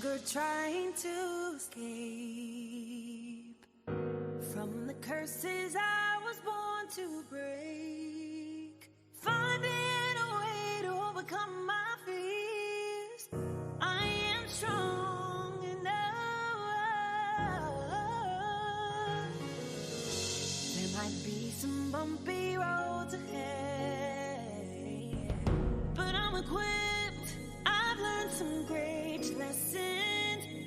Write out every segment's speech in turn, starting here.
longer trying to escape from the curses I was born to break. Finding a way to overcome my fears. I am strong enough. There might be some bumpy roads ahead, but I'm equipped. I've learned some great lessons.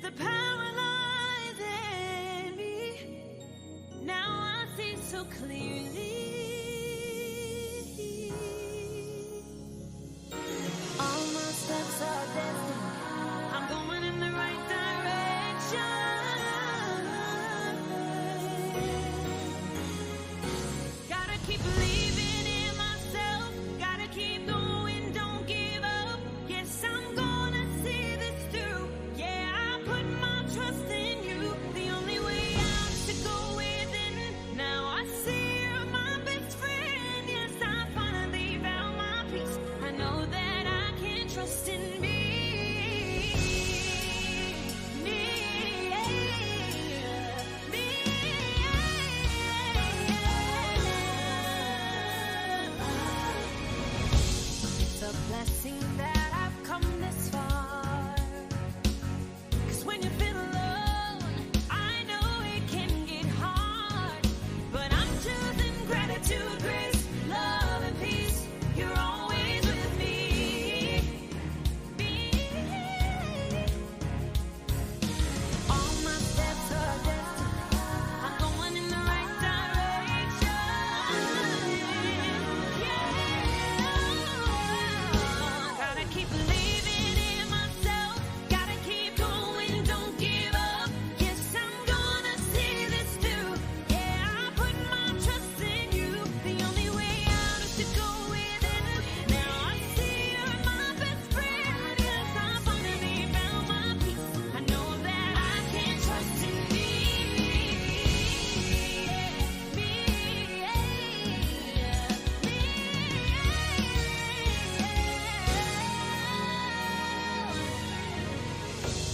The power lies in me. Now I see so clearly. All my steps are destined. I'm going in the right direction. Gotta keep believing in myself. Gotta keep going, don't give up. Yes, I'm gonna see this through. Yeah, I put my trust in you. The only way out is to go within. Now I see you're my best friend. Yes, I finally found my peace. I know that I can trust in me. It's a blessing that I've come this far. 'Cause when you feel alone, I know it can get hard. But I'm choosing gratitude, grace, love, and peace. You're always with me. All my steps are destined. I'm going in the right direction. Yeah. Gotta keep believing in myself. Gotta keep going, don't give up. Yes, I'm gonna see this through. Yeah, I put my trust in you. The only way out is to go within. Now I see you're my best friend. Yes, I finally found my peace. I know that I can trust in me.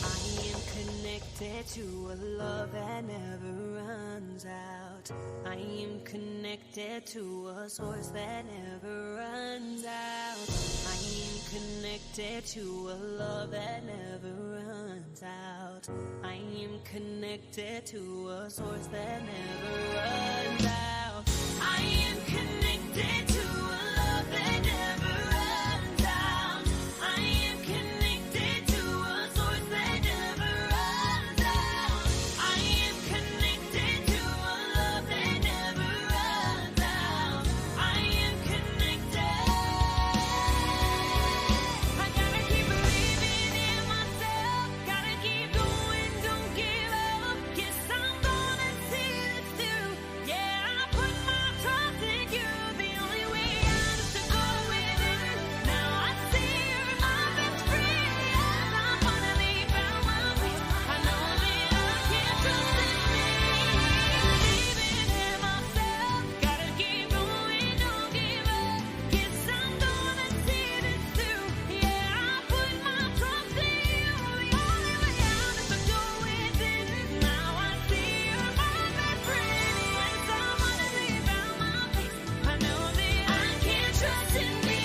I am connected to a love that never runs out. I am connected to a source that never runs out. I am connected to a love that never runs out. I am connected to a source that never runs out. I am connected to a love that never runs out. I am connected to a source that never runs out. I am connected to a love that never runs out. I am connected. I gotta keep believing in myself. Gotta keep going, don't give up. Yes, I'm gonna see this through. Yeah, I put my trust in you. The only way out is to go within. Now I see you're my best friend. Yes, I finally found my peace. I know that I can trust in me. Believing in myself. Gotta keep going, don't give up. Yes, I'm gonna see this through. Yeah, I put my trust in you. The only way out is to go within. Now I see you're my best friend. Yes, I finally found my peace. I know that I can trust in me.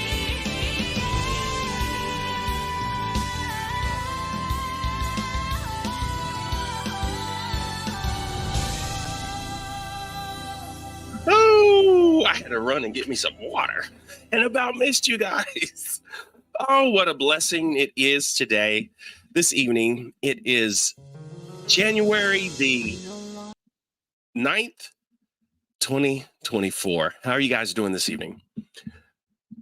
Oh, I had to run and get me some water and about missed you guys. Oh, what a blessing it is today. This evening, it is January the 9th, 2024. How are you guys doing this evening?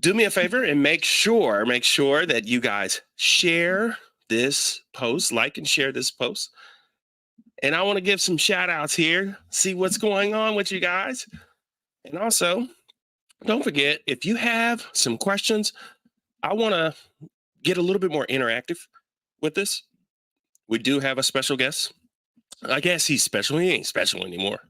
Do me a favor and make sure that you guys share this post, like and share this post. And I want to give some shout outs here, see what's going on with you guys. And also, don't forget, if you have some questions, I want to get a little bit more interactive with this. We do have a special guest. I guess he's special. He ain't special anymore.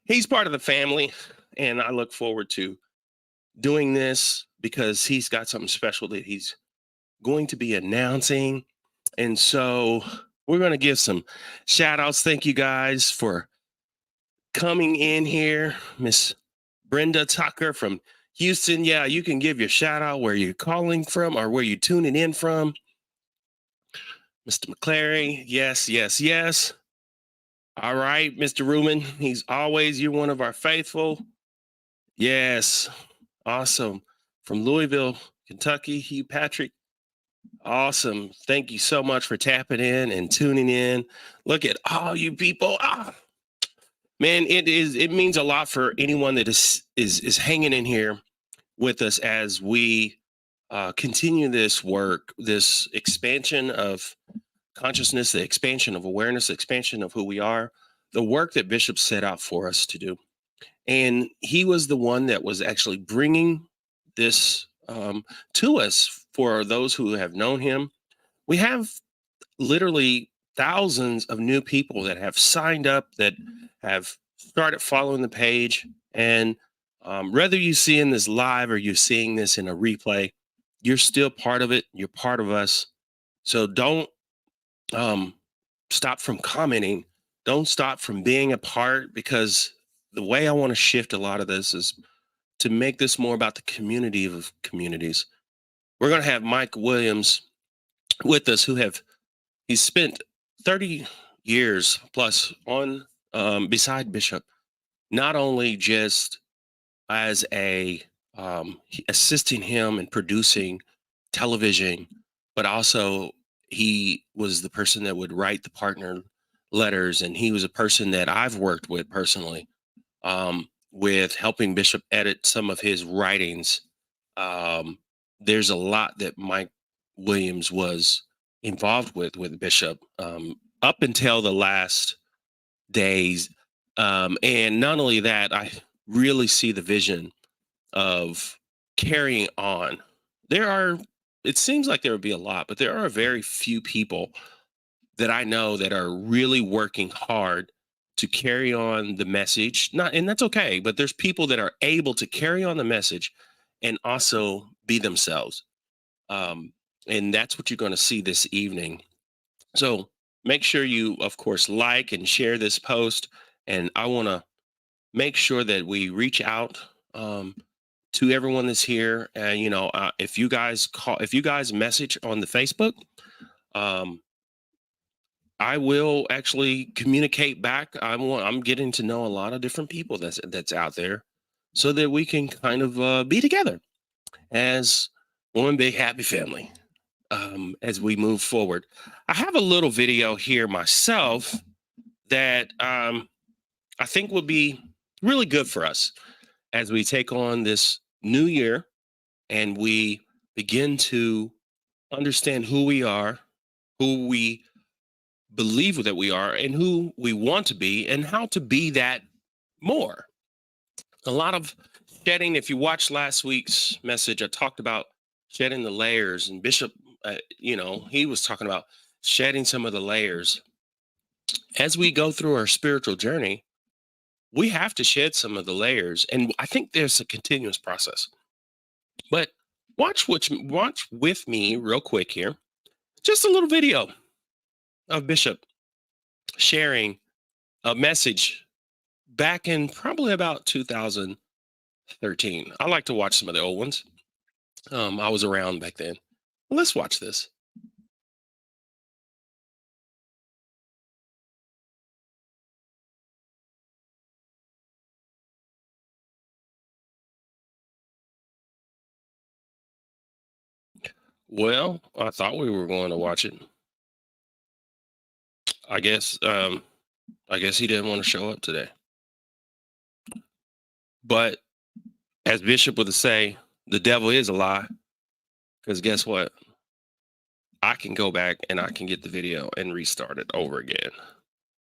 He's part of the family, and I look forward to doing this because he's got something special that he's going to be announcing. And so we're going to give some shout outs. Thank you guys for coming in here. Miss Brenda Tucker from Houston. Yeah, you can give your shout out where you're calling from or where you're tuning in from. Mr. McClary. Yes, yes, yes. All right, Mr. Ruman. You're one of our faithful. Yes. Awesome. From Louisville, Kentucky, Hugh Patrick. Awesome. Thank you so much for tapping in and tuning in. Look at all you people. Man, it means a lot for anyone that is hanging in here with us as we continue this work, this expansion of consciousness, the expansion of awareness, the expansion of who we are, the work that Bishop set out for us to do. And he was the one that was actually bringing this to us for those who have known him. We have literally thousands of new people that have signed up, that have started following the page. And whether you see in this live or you're seeing this in a replay, you're still part of it. You're part of us. So don't stop from commenting. Don't stop from being a part, because the way I want to shift a lot of this is to make this more about the community of communities. We're going to have Mike Williams with us, he's spent 30 years plus on beside Bishop, not only just as assisting him in producing television, but also he was the person that would write the partner letters, and he was a person that I've worked with personally, with helping Bishop edit some of his writings. There's a lot that Mike Williams was involved with Bishop up until the last days. And not only that, I really see the vision of carrying on. It seems like there would be a lot, but there are very few people that I know that are really working hard to carry on the message. And that's okay, but there's people that are able to carry on the message and also be themselves. And that's what you're going to see this evening. So make sure you, of course, like and share this post. And I want to make sure that we reach out to everyone that's here. And, if you guys message on the Facebook, I will actually communicate back. I'm getting to know a lot of different people that's out there, so that we can kind of be together as one big happy family as we move forward. I have a little video here myself that I think will be really good for us as we take on this new year and we begin to understand who we are, who we believe that we are, and who we want to be, and how to be that more. A lot of shedding. If you watched last week's message, I talked about shedding the layers, and Bishop, he was talking about shedding some of the layers. As we go through our spiritual journey, we have to shed some of the layers, and I think there's a continuous process. But watch with me real quick here, just a little video of Bishop sharing a message back in probably about 2013. I like to watch some of the old ones. I was around back then. Let's watch this. Well, I thought we were going to watch it. I guess he didn't want to show up today. But as Bishop would say, the devil is a lie. Because guess what? I can go back and I can get the video and restart it over again.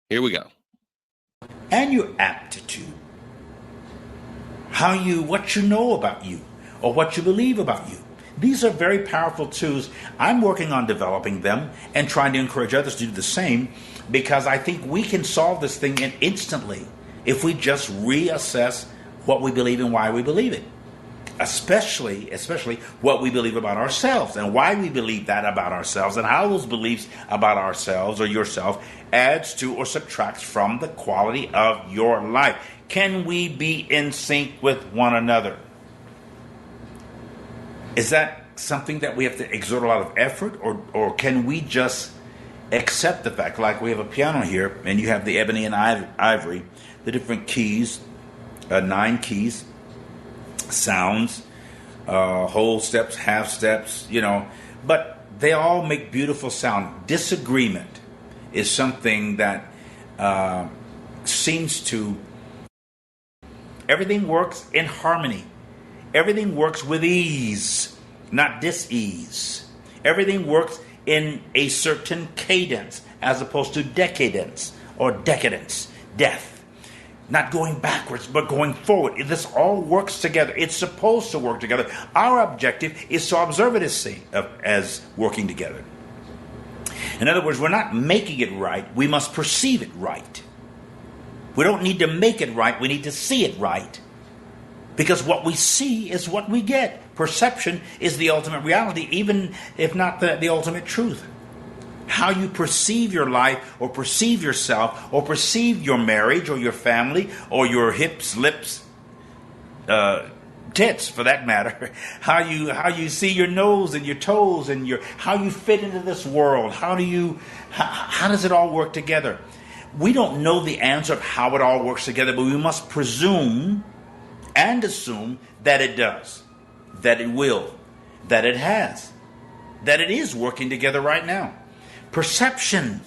Here we go. And your aptitude. What you know about you, or what you believe about you. These are very powerful tools. I'm working on developing them and trying to encourage others to do the same, because I think we can solve this thing instantly if we just reassess what we believe and why we believe it. especially what we believe about ourselves and why we believe that about ourselves and how those beliefs about ourselves or yourself adds to or subtracts from the quality of your life. Can we be in sync with one another? Is that something that we have to exert a lot of effort, or can we just accept the fact, like we have a piano here and you have the ebony and ivory, the different keys, 9 keys, sounds, whole steps, half steps, but they all make beautiful sound. Disagreement is something that seems to, everything works in harmony. Everything works with ease, not dis-ease. Everything works in a certain cadence as opposed to decadence or decadence, death. Not going backwards, but going forward. This all works together. It's supposed to work together. Our objective is to observe it as working together. In other words, we're not making it right. We must perceive it right. We don't need to make it right. We need to see it right. Because what we see is what we get. Perception is the ultimate reality, even if not the ultimate truth. How you perceive your life or perceive yourself or perceive your marriage or your family or your hips, lips, tits for that matter. How you see your nose and your toes and how you fit into this world. How does it all work together? We don't know the answer of how it all works together, but we must presume and assume that it does, that it will, that it has, that it is working together right now. Perception.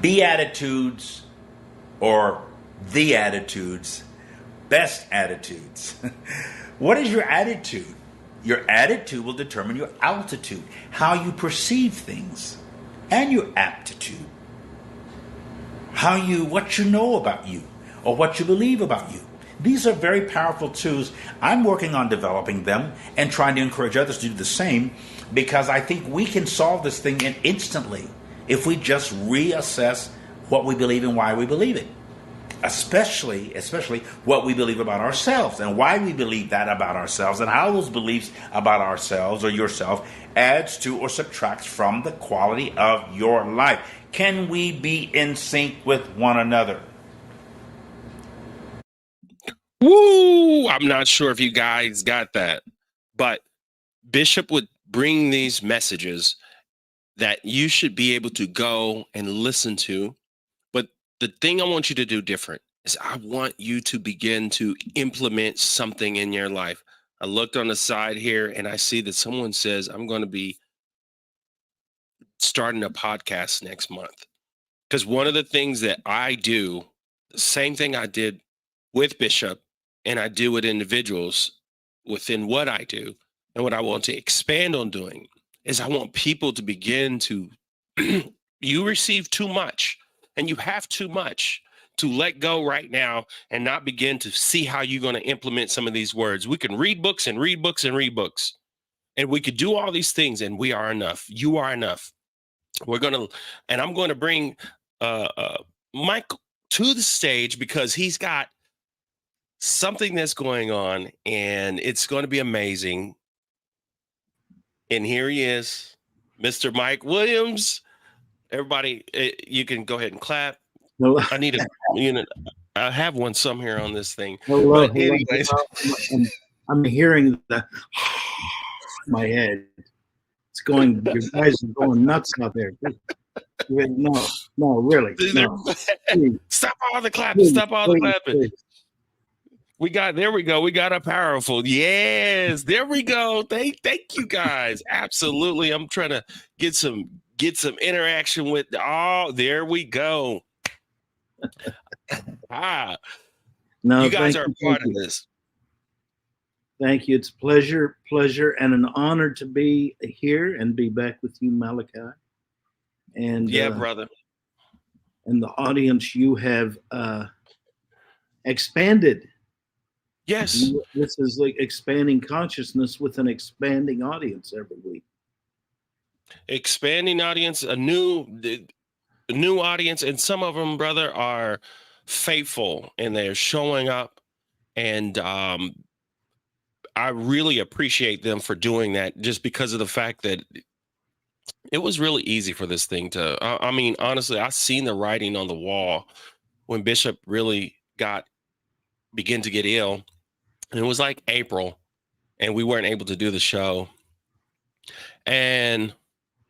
Beatitudes or the attitudes, best attitudes. What is your attitude? Your attitude will determine your altitude, how you perceive things, and your aptitude. What you know about you or what you believe about you. These are very powerful tools. I'm working on developing them and trying to encourage others to do the same, because I think we can solve this thing instantly if we just reassess what we believe and why we believe it. Especially what we believe about ourselves and why we believe that about ourselves and how those beliefs about ourselves or yourself adds to or subtracts from the quality of your life. Can we be in sync with one another? Woo! I'm not sure if you guys got that, but Bishop would bring these messages that you should be able to go and listen to. But the thing I want you to do different is I want you to begin to implement something in your life. I looked on the side here and I see that someone says, I'm going to be starting a podcast next month. Because one of the things that I do, the same thing I did with Bishop, and I do with individuals within what I do, and what I want to expand on doing is I want people to begin to, you receive too much and you have too much to let go right now and not begin to see how you're going to implement some of these words. We can read books and read books and read books, and we could do all these things, and we are enough. You are enough. I'm going to bring Mike to the stage because he's got something that's going on and it's going to be amazing. And here he is, Mr. Mike Williams. Everybody, you can go ahead and clap. Hello. I need I have one somewhere on this thing. Hello, But anyways, I'm hearing my head. It's going. Your guys are going nuts out there. No, really. No. Stop all the clapping. Stop all the clapping. Please. There we go. We got a powerful. Yes, there we go. Thank you guys. Absolutely. I'm trying to get some interaction with. Oh, there we go. No, you guys are a part of this. Thank you. It's a pleasure, and an honor to be here and be back with you, Malachi. And yeah, brother. And the audience, you have expanded. Yes. This is like expanding consciousness with an expanding audience every week. Expanding audience, a new audience, and some of them, brother, are faithful and they're showing up, and I really appreciate them for doing that, just because of the fact that it was really easy for this thing to, I mean, honestly, I seen the writing on the wall when Bishop really began to get ill. And it was like April, and we weren't able to do the show. And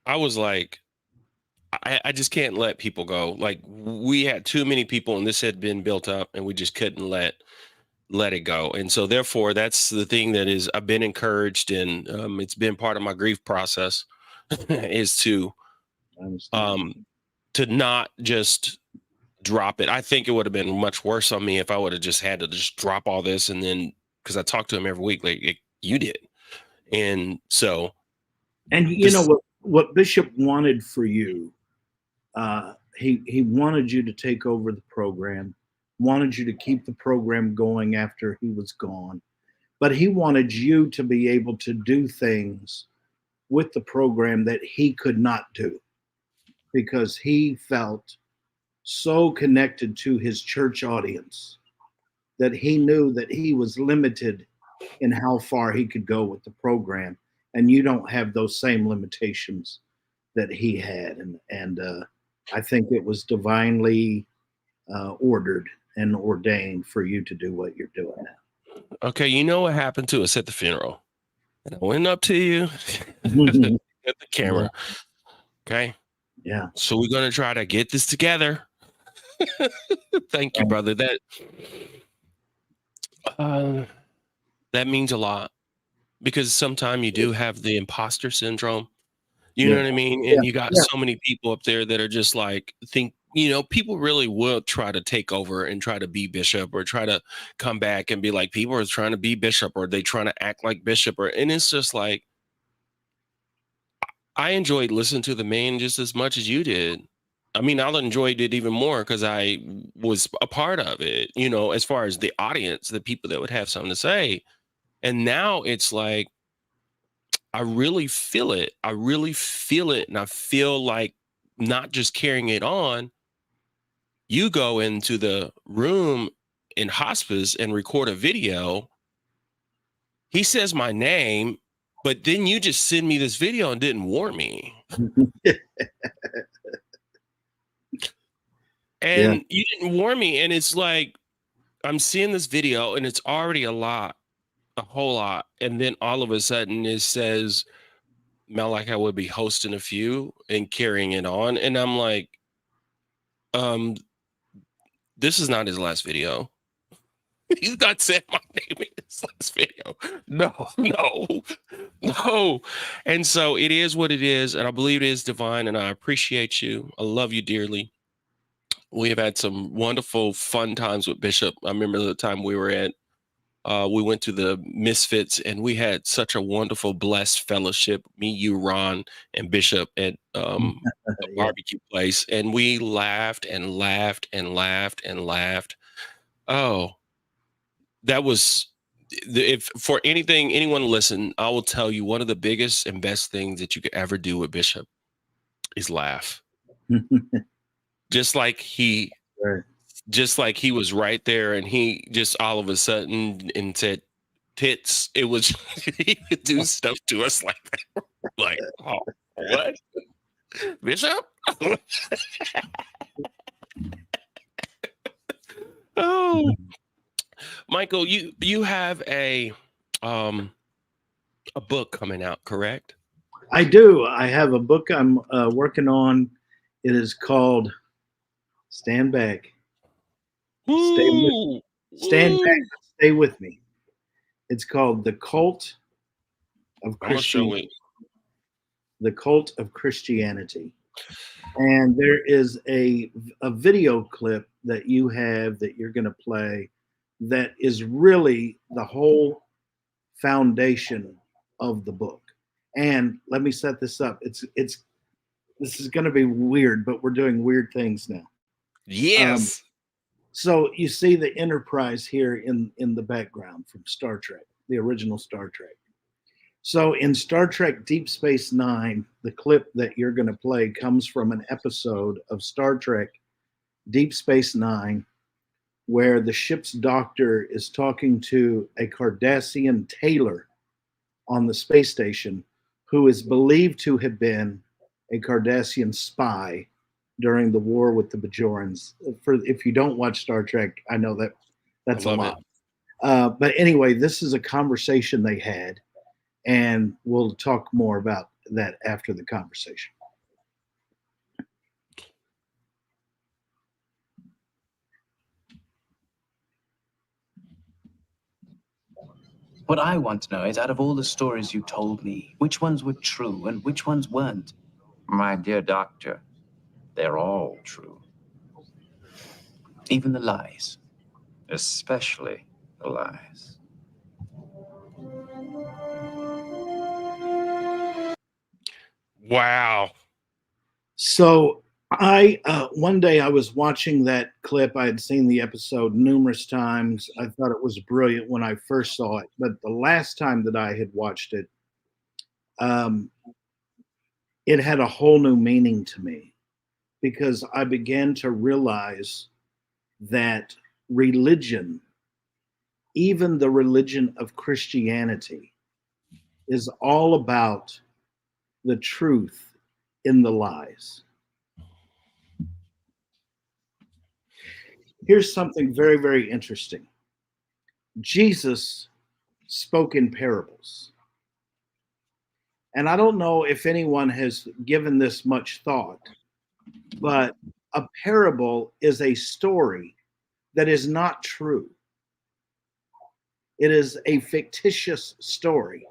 I was like, I just can't let people go. Like, we had too many people, and this had been built up, and we just couldn't let it go. And so therefore, that's the thing that is, I've been encouraged, and it's been part of my grief process is to not just drop it. I think it would have been much worse on me if I would have just had to just drop all this, and then, because I talked to him every week, like you did. And so, and you know what Bishop wanted for you, he wanted you to take over the program, wanted you to keep the program going after he was gone, but he wanted you to be able to do things with the program that he could not do, because he felt so connected to his church audience that he knew that he was limited in how far he could go with the program, and you don't have those same limitations that he had. And I think it was divinely ordered and ordained for you to do what you're doing now. Okay, you know what happened to us at the funeral? And I went up to you at the camera. Okay. Yeah. So we're going to try to get this together. Thank you, brother. That means a lot, because sometimes you do have the imposter syndrome. You know what I mean? And you got so many people up there that are just like, people really will try to take over and try to be Bishop, or try to come back and be like, people are trying to be Bishop, or they trying to act like Bishop, and it's just like, I enjoyed listening to the man just as much as you did. I mean, I enjoyed it even more because I was a part of it, as far as the audience, the people that would have something to say. And now it's like, I really feel it. I really feel it. And I feel like, not just carrying it on, you go into the room in hospice and record a video. He says my name, but then you just send me this video and didn't warn me. And you didn't warn me. And it's like, I'm seeing this video and it's already a whole lot. And then all of a sudden it says Malachi would be hosting a few and carrying it on. And I'm like, this is not his last video. He's not saying my name in his last video. No. And so it is what it is. And I believe it is divine. And I appreciate you. I love you dearly. We have had some wonderful, fun times with Bishop. I remember the time we went to the Misfits, and we had such a wonderful, blessed fellowship. Me, you, Ron, and Bishop at a barbecue place. And we laughed and laughed and laughed and laughed. Oh, that was, if for anyone listen, I will tell you, one of the biggest and best things that you could ever do with Bishop is laugh. Just like he was right there, and he just all of a sudden and said tits. It was he would do stuff to us like that. Like, oh, what? Bishop? Oh, Michael, you have a book coming out, correct? I do. I have a book I'm working on. It is called Stand Back. Stand back. Stay with me. It's called The Cult of Christianity. The Cult of Christianity. And there is a video clip that you have that you're going to play that is really the whole foundation of the book. And let me set this up. This is going to be weird, but we're doing weird things now. Yes. So you see the Enterprise here in the background from Star Trek, the original Star Trek. So in Star Trek Deep Space Nine, the clip that you're going to play comes from an episode of Star Trek Deep Space Nine, where the ship's doctor is talking to a Cardassian tailor on the space station who is believed to have been a Cardassian spy during the war with the Bajorans. If you don't watch Star Trek, I know that's a lot. But anyway, this is a conversation they had, and we'll talk more about that after the conversation. What I want to know is, out of all the stories you told me, which ones were true and which ones weren't? My dear doctor, they're all true, Even the lies. especially the lies. Wow. So one day I was watching that clip. I had seen the episode numerous times. I thought it was brilliant when I first saw it, but the last time that I had watched it, it had a whole new meaning to me, because I began to realize that religion, even the religion of Christianity, is all about the truth in the lies. Here's something very, very interesting. Jesus spoke in parables. And I don't know if anyone has given this much thought, but a parable is a story that is not true. It is a fictitious story.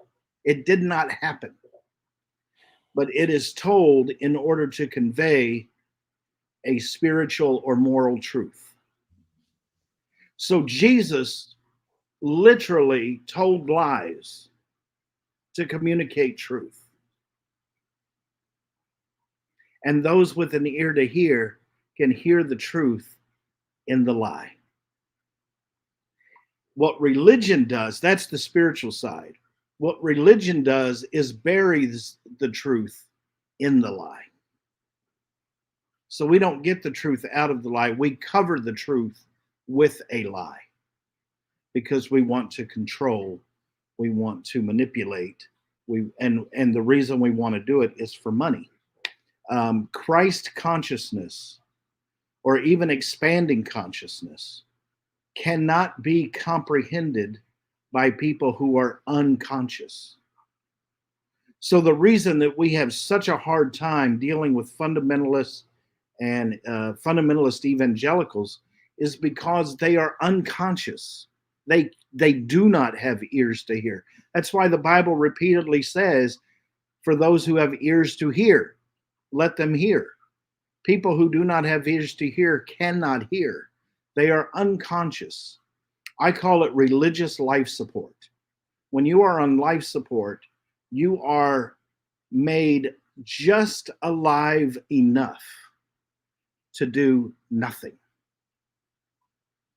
It did not happen, but it is told in order to convey a spiritual or moral truth. So Jesus literally told lies to communicate truth. And those with an ear to hear can hear the truth in the lie. What religion does, that's the spiritual side. What religion does is buries the truth in the lie. So we don't get the truth out of the lie. We cover the truth with a lie because we want to control, we want to manipulate, and the reason we want to do it is for money. Christ consciousness, or even expanding consciousness, cannot be comprehended by people who are unconscious. So the reason that we have such a hard time dealing with fundamentalists and fundamentalist evangelicals is because they are unconscious. They do not have ears to hear. That's why the Bible repeatedly says, for those who have ears to hear, let them hear. People who do not have ears to hear cannot hear. They are unconscious. I call it religious life support. When you are on life support, you are made just alive enough to do nothing.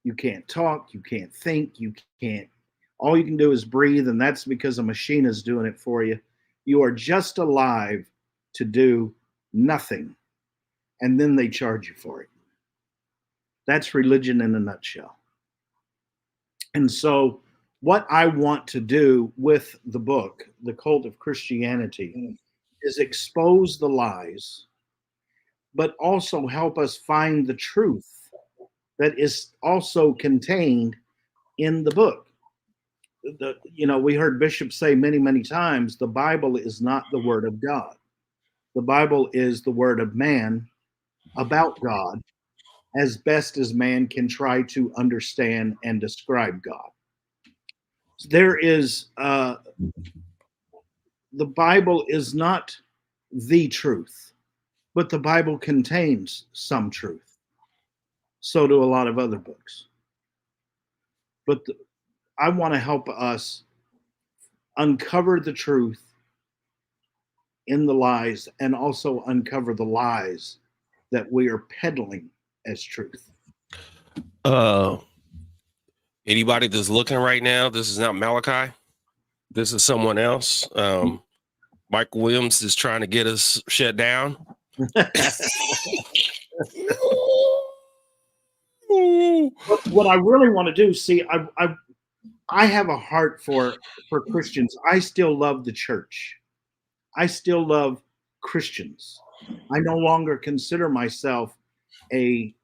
You can't talk, you can't think, all you can do is breathe, and that's because a machine is doing it for you. You are just alive to do nothing, and then they charge you for it. That's religion in a nutshell. And so what I want to do with the book, The Cult of Christianity, is expose the lies, but also help us find the truth that is also contained in the book. We heard Bishop say many, many times, the Bible is not the word of God. The Bible is the word of man about God, as best as man can try to understand and describe God. There is, the Bible is not the truth, but the Bible contains some truth. So do a lot of other books. But I want to help us uncover the truth in the lies, and also uncover the lies that we are peddling as truth. Anybody that's looking right now, this is not Malachi. This is someone else. Mike Williams is trying to get us shut down. What I really want to do, see, I have a heart for Christians. I still love the church. I still love Christians. I no longer consider myself a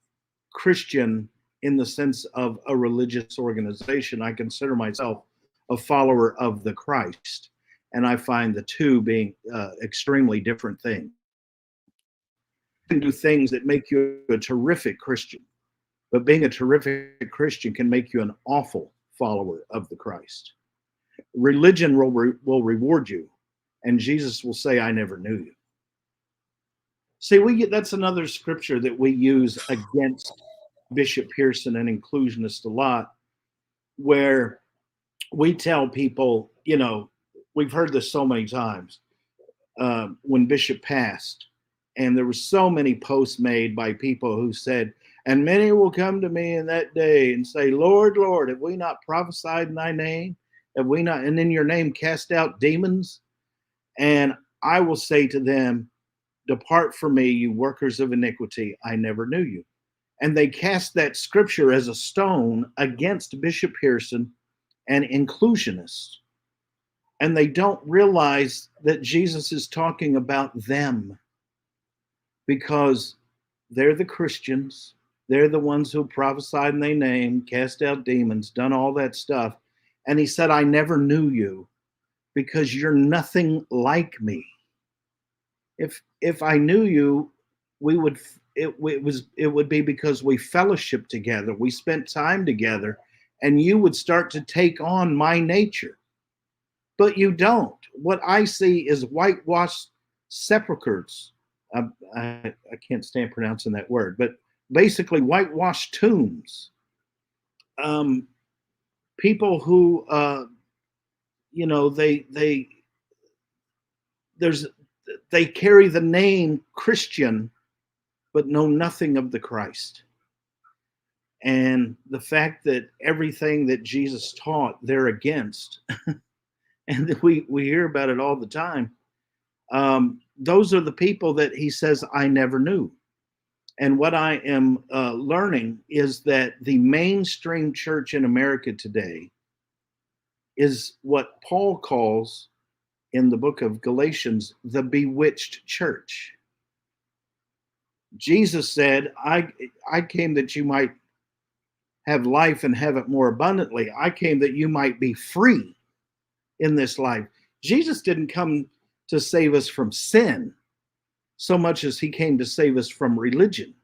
Christian in the sense of a religious organization. I consider myself a follower of the Christ. And I find the two being extremely different things. You can do things that make you a terrific Christian, but being a terrific Christian can make you an awful follower of the Christ. Religion will reward you, and Jesus will say, I never knew you. See, that's another scripture that we use against Bishop Pearson and inclusionists a lot, where we tell people, we've heard this so many times, when Bishop passed, and there were so many posts made by people who said, and many will come to me in that day and say, Lord, Lord, have we not prophesied in thy name? Have we not, and in your name cast out demons? And I will say to them, depart from me, you workers of iniquity. I never knew you. And they cast that scripture as a stone against Bishop Pearson and inclusionists. And they don't realize that Jesus is talking about them, because they're the Christians. They're the ones who prophesied in their name, cast out demons, done all that stuff. And he said, I never knew you because you're nothing like me. If I knew you, it would be because we fellowshiped together, we spent time together, and you would start to take on my nature. But you don't. What I see is whitewashed sepulchres. I can't stand pronouncing that word, but basically whitewashed tombs. People who, they carry the name Christian, but know nothing of the Christ. And the fact that everything that Jesus taught, they're against, and we hear about it all the time. Those are the people that he says, I never knew. And what I am learning is that the mainstream church in America today is what Paul calls in the book of Galatians, the bewitched church. Jesus said, I came that you might have life and have it more abundantly. I came that you might be free in this life. Jesus didn't come to save us from sin so much as he came to save us from religion.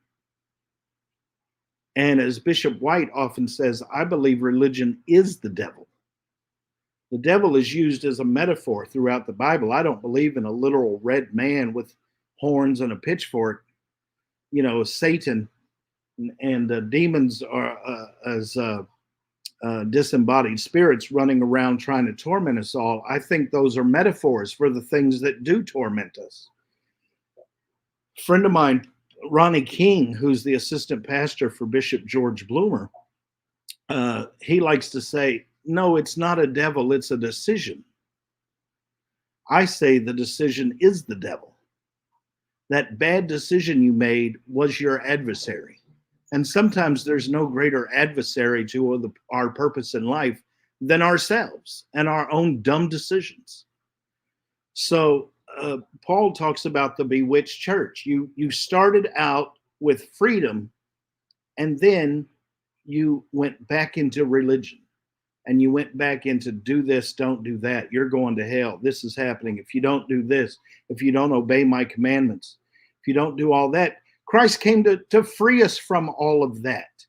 And as Bishop White often says, I believe religion is the devil. The devil is used as a metaphor throughout the Bible. I don't believe in a literal red man with horns and a pitchfork. Satan and demons are as disembodied spirits running around trying to torment us all. I think those are metaphors for the things that do torment us. A friend of mine, Ronnie King, who's the assistant pastor for Bishop George Bloomer, he likes to say, no, it's not a devil, it's a decision. I say the decision is the devil. That bad decision you made was your adversary. And sometimes there's no greater adversary to our purpose in life than ourselves and our own dumb decisions. So Paul talks about the bewitched church. You started out with freedom, and then you went back into religion, and you went back into do this, don't do that. You're going to hell. This is happening. If you don't do this, if you don't obey my commandments, if you don't do all that, Christ came to free us from all of that.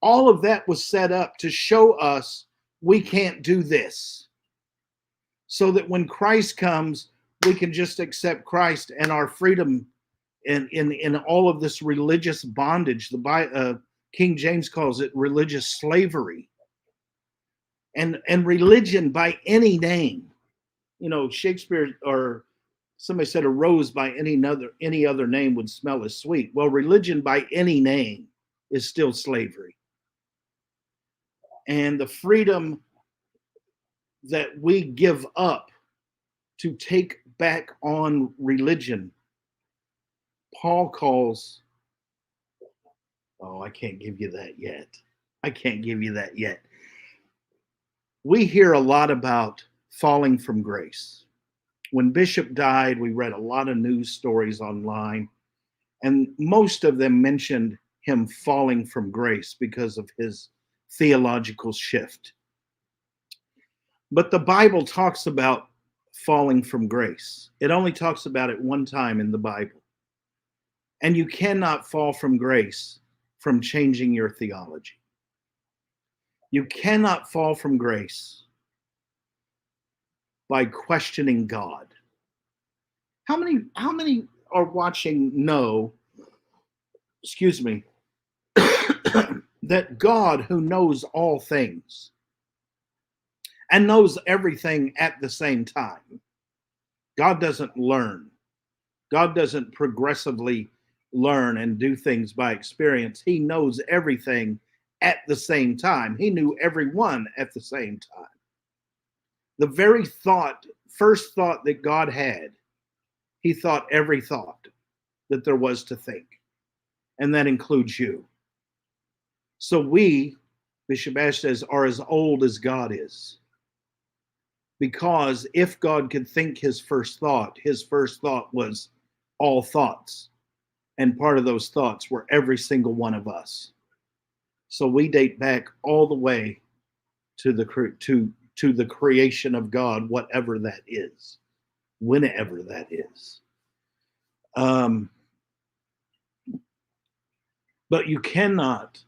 All of that was set up to show us we can't do this, so that when Christ comes, we can just accept Christ and our freedom in all of this religious bondage. King James calls it religious slavery. And religion by any name, Shakespeare or somebody said a rose by any other name would smell as sweet. Well, religion by any name is still slavery. And the freedom that we give up to take back on religion, Paul calls, I can't give you that yet. We hear a lot about falling from grace. When Bishop died, we read a lot of news stories online, and most of them mentioned him falling from grace because of his theological shift. But the Bible talks about falling from grace. It only talks about it one time in the Bible. And you cannot fall from grace from changing your theology. You cannot fall from grace by questioning God. How many are watching know, excuse me, that God, who knows all things and knows everything at the same time, God doesn't learn. God doesn't progressively learn and do things by experience. He knows everything at the same time. He knew everyone at the same time. The very first thought that God had, he thought every thought that there was to think. And that includes you. So we, Bishop Ash says, are as old as God is. Because if God could think his first thought was all thoughts. And part of those thoughts were every single one of us. So we date back all the way to the creation of God, whatever that is, whenever that is. But you cannot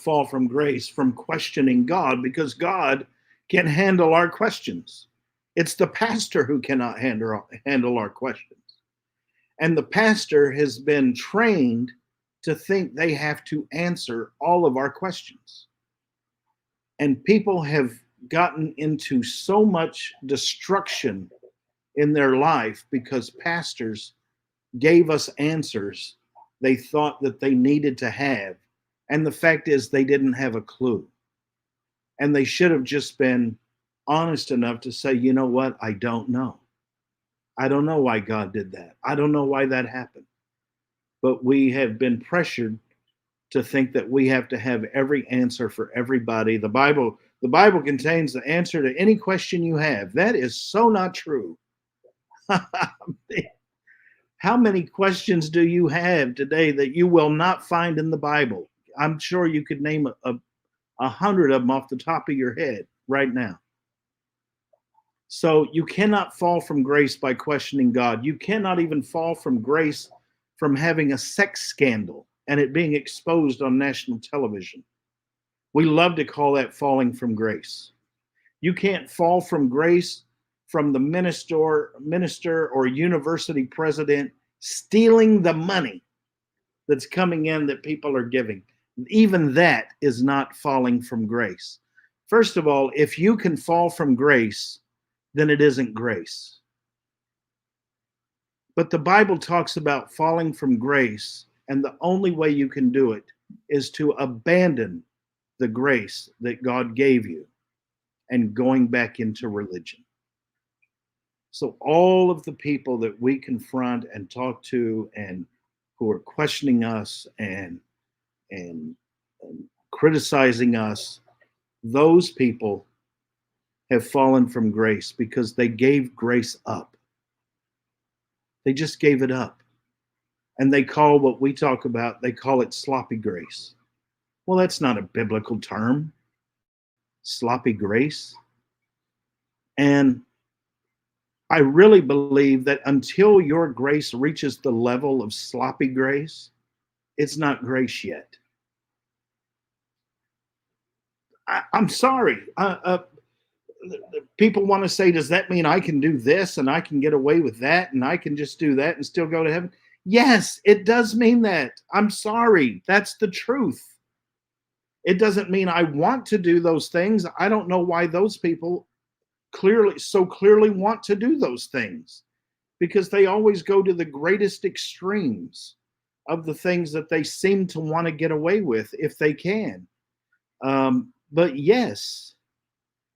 fall from grace from questioning God, because God can handle our questions. It's the pastor who cannot handle our questions. And the pastor has been trained to think they have to answer all of our questions. And people have gotten into so much destruction in their life because pastors gave us answers they thought that they needed to have. And the fact is, they didn't have a clue. And they should have just been honest enough to say, you know what? I don't know. I don't know why God did that. I don't know why that happened. But we have been pressured to think that we have to have every answer for everybody. The Bible contains the answer to any question you have. That is so not true. How many questions do you have today that you will not find in the Bible? I'm sure you could name 100 of them off the top of your head right now. So you cannot fall from grace by questioning God. You cannot even fall from grace from having a sex scandal and it being exposed on national television. We love to call that falling from grace. You can't fall from grace from the minister or university president stealing the money that's coming in that people are giving. Even that is not falling from grace. First of all, if you can fall from grace, then it isn't grace. But the Bible talks about falling from grace, and the only way you can do it is to abandon the grace that God gave you and going back into religion. So all of the people that we confront and talk to and who are questioning us and criticizing us, those people have fallen from grace because they gave grace up. They just gave it up. And they call what we talk about, they call it sloppy grace. Well, that's not a biblical term, sloppy grace. And I really believe that until your grace reaches the level of sloppy grace, it's not grace yet. I'm sorry. People want to say, does that mean I can do this and I can get away with that and I can just do that and still go to heaven? Yes, it does mean that. I'm sorry. That's the truth. It doesn't mean I want to do those things. I don't know why those people clearly want to do those things, because they always go to the greatest extremes of the things that they seem to want to get away with if they can. But yes,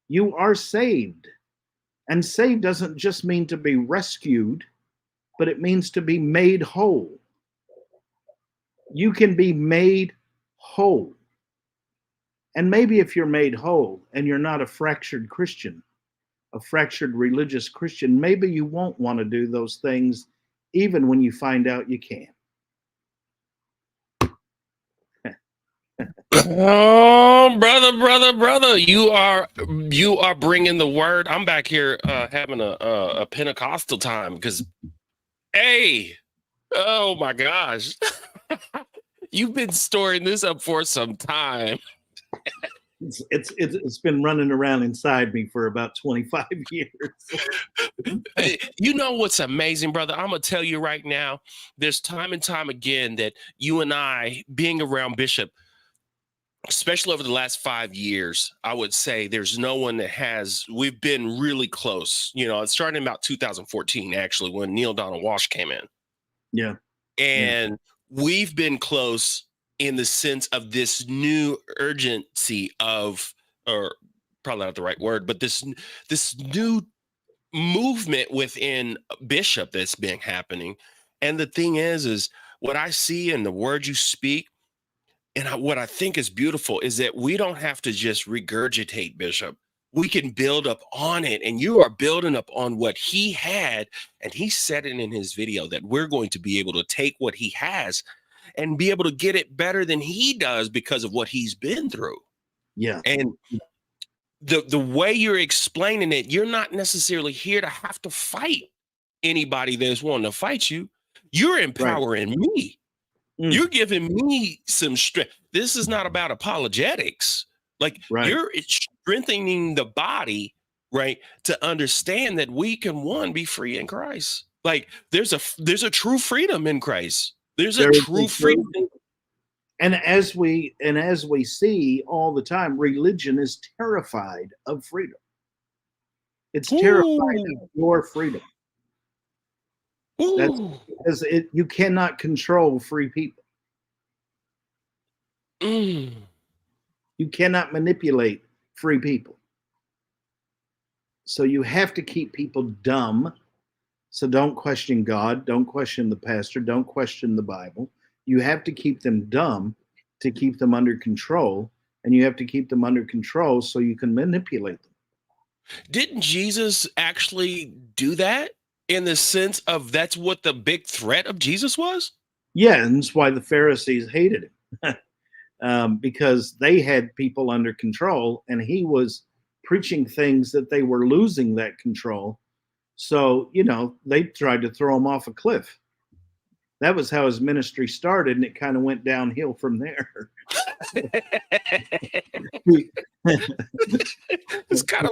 you are saved. And saved doesn't just mean to be rescued, but it means to be made whole. You can be made whole. And maybe if you're made whole and you're not a fractured Christian, a fractured religious Christian, maybe you won't want to do those things even when you find out you can. Oh, brother, you are bringing the word. I'm back here having a Pentecostal time because, hey, oh my gosh, you've been storing this up for some time. It's been running around inside me for about 25 years. Hey, you know what's amazing, brother? I'm gonna tell you right now. There's time and time again that you and I, being around Bishop, especially over the last 5 years, I would say there's no one that has. We've been really close. You know, it started in about 2014, actually, when Neil Donald Walsh came in. Yeah. And we've been close in the sense of this new urgency of, or probably not the right word, but this new movement within Bishop that's been happening. And the thing is what I see in the words you speak, and what I think is beautiful is that we don't have to just regurgitate Bishop. We can build up on it, and you are building up on what he had. And he said it in his video that we're going to be able to take what he has and be able to get it better than he does because of what he's been through. Yeah. And the way you're explaining it, you're not necessarily here to have to fight anybody that's wanting to fight you. You're empowering me. You're giving me some strength. This is not about apologetics. Like you're strengthening the body, right? To understand that we can, one, be free in Christ. Like there's a true freedom in Christ. There's a true freedom. And as we see all the time, religion is terrified of freedom. It's terrified of your freedom. That's because you cannot control free people. You cannot manipulate free people. So you have to keep people dumb. So don't question God, don't question the pastor, don't question the Bible. You have to keep them dumb to keep them under control, and you have to keep them under control so you can manipulate them. Didn't Jesus actually do that in the sense of that's what the big threat of Jesus was? Yeah, and that's why the Pharisees hated him because they had people under control, and he was preaching things that they were losing that control. So, you know, they tried to throw him off a cliff. That was how his ministry started, and it kind of went downhill from there. It's kind of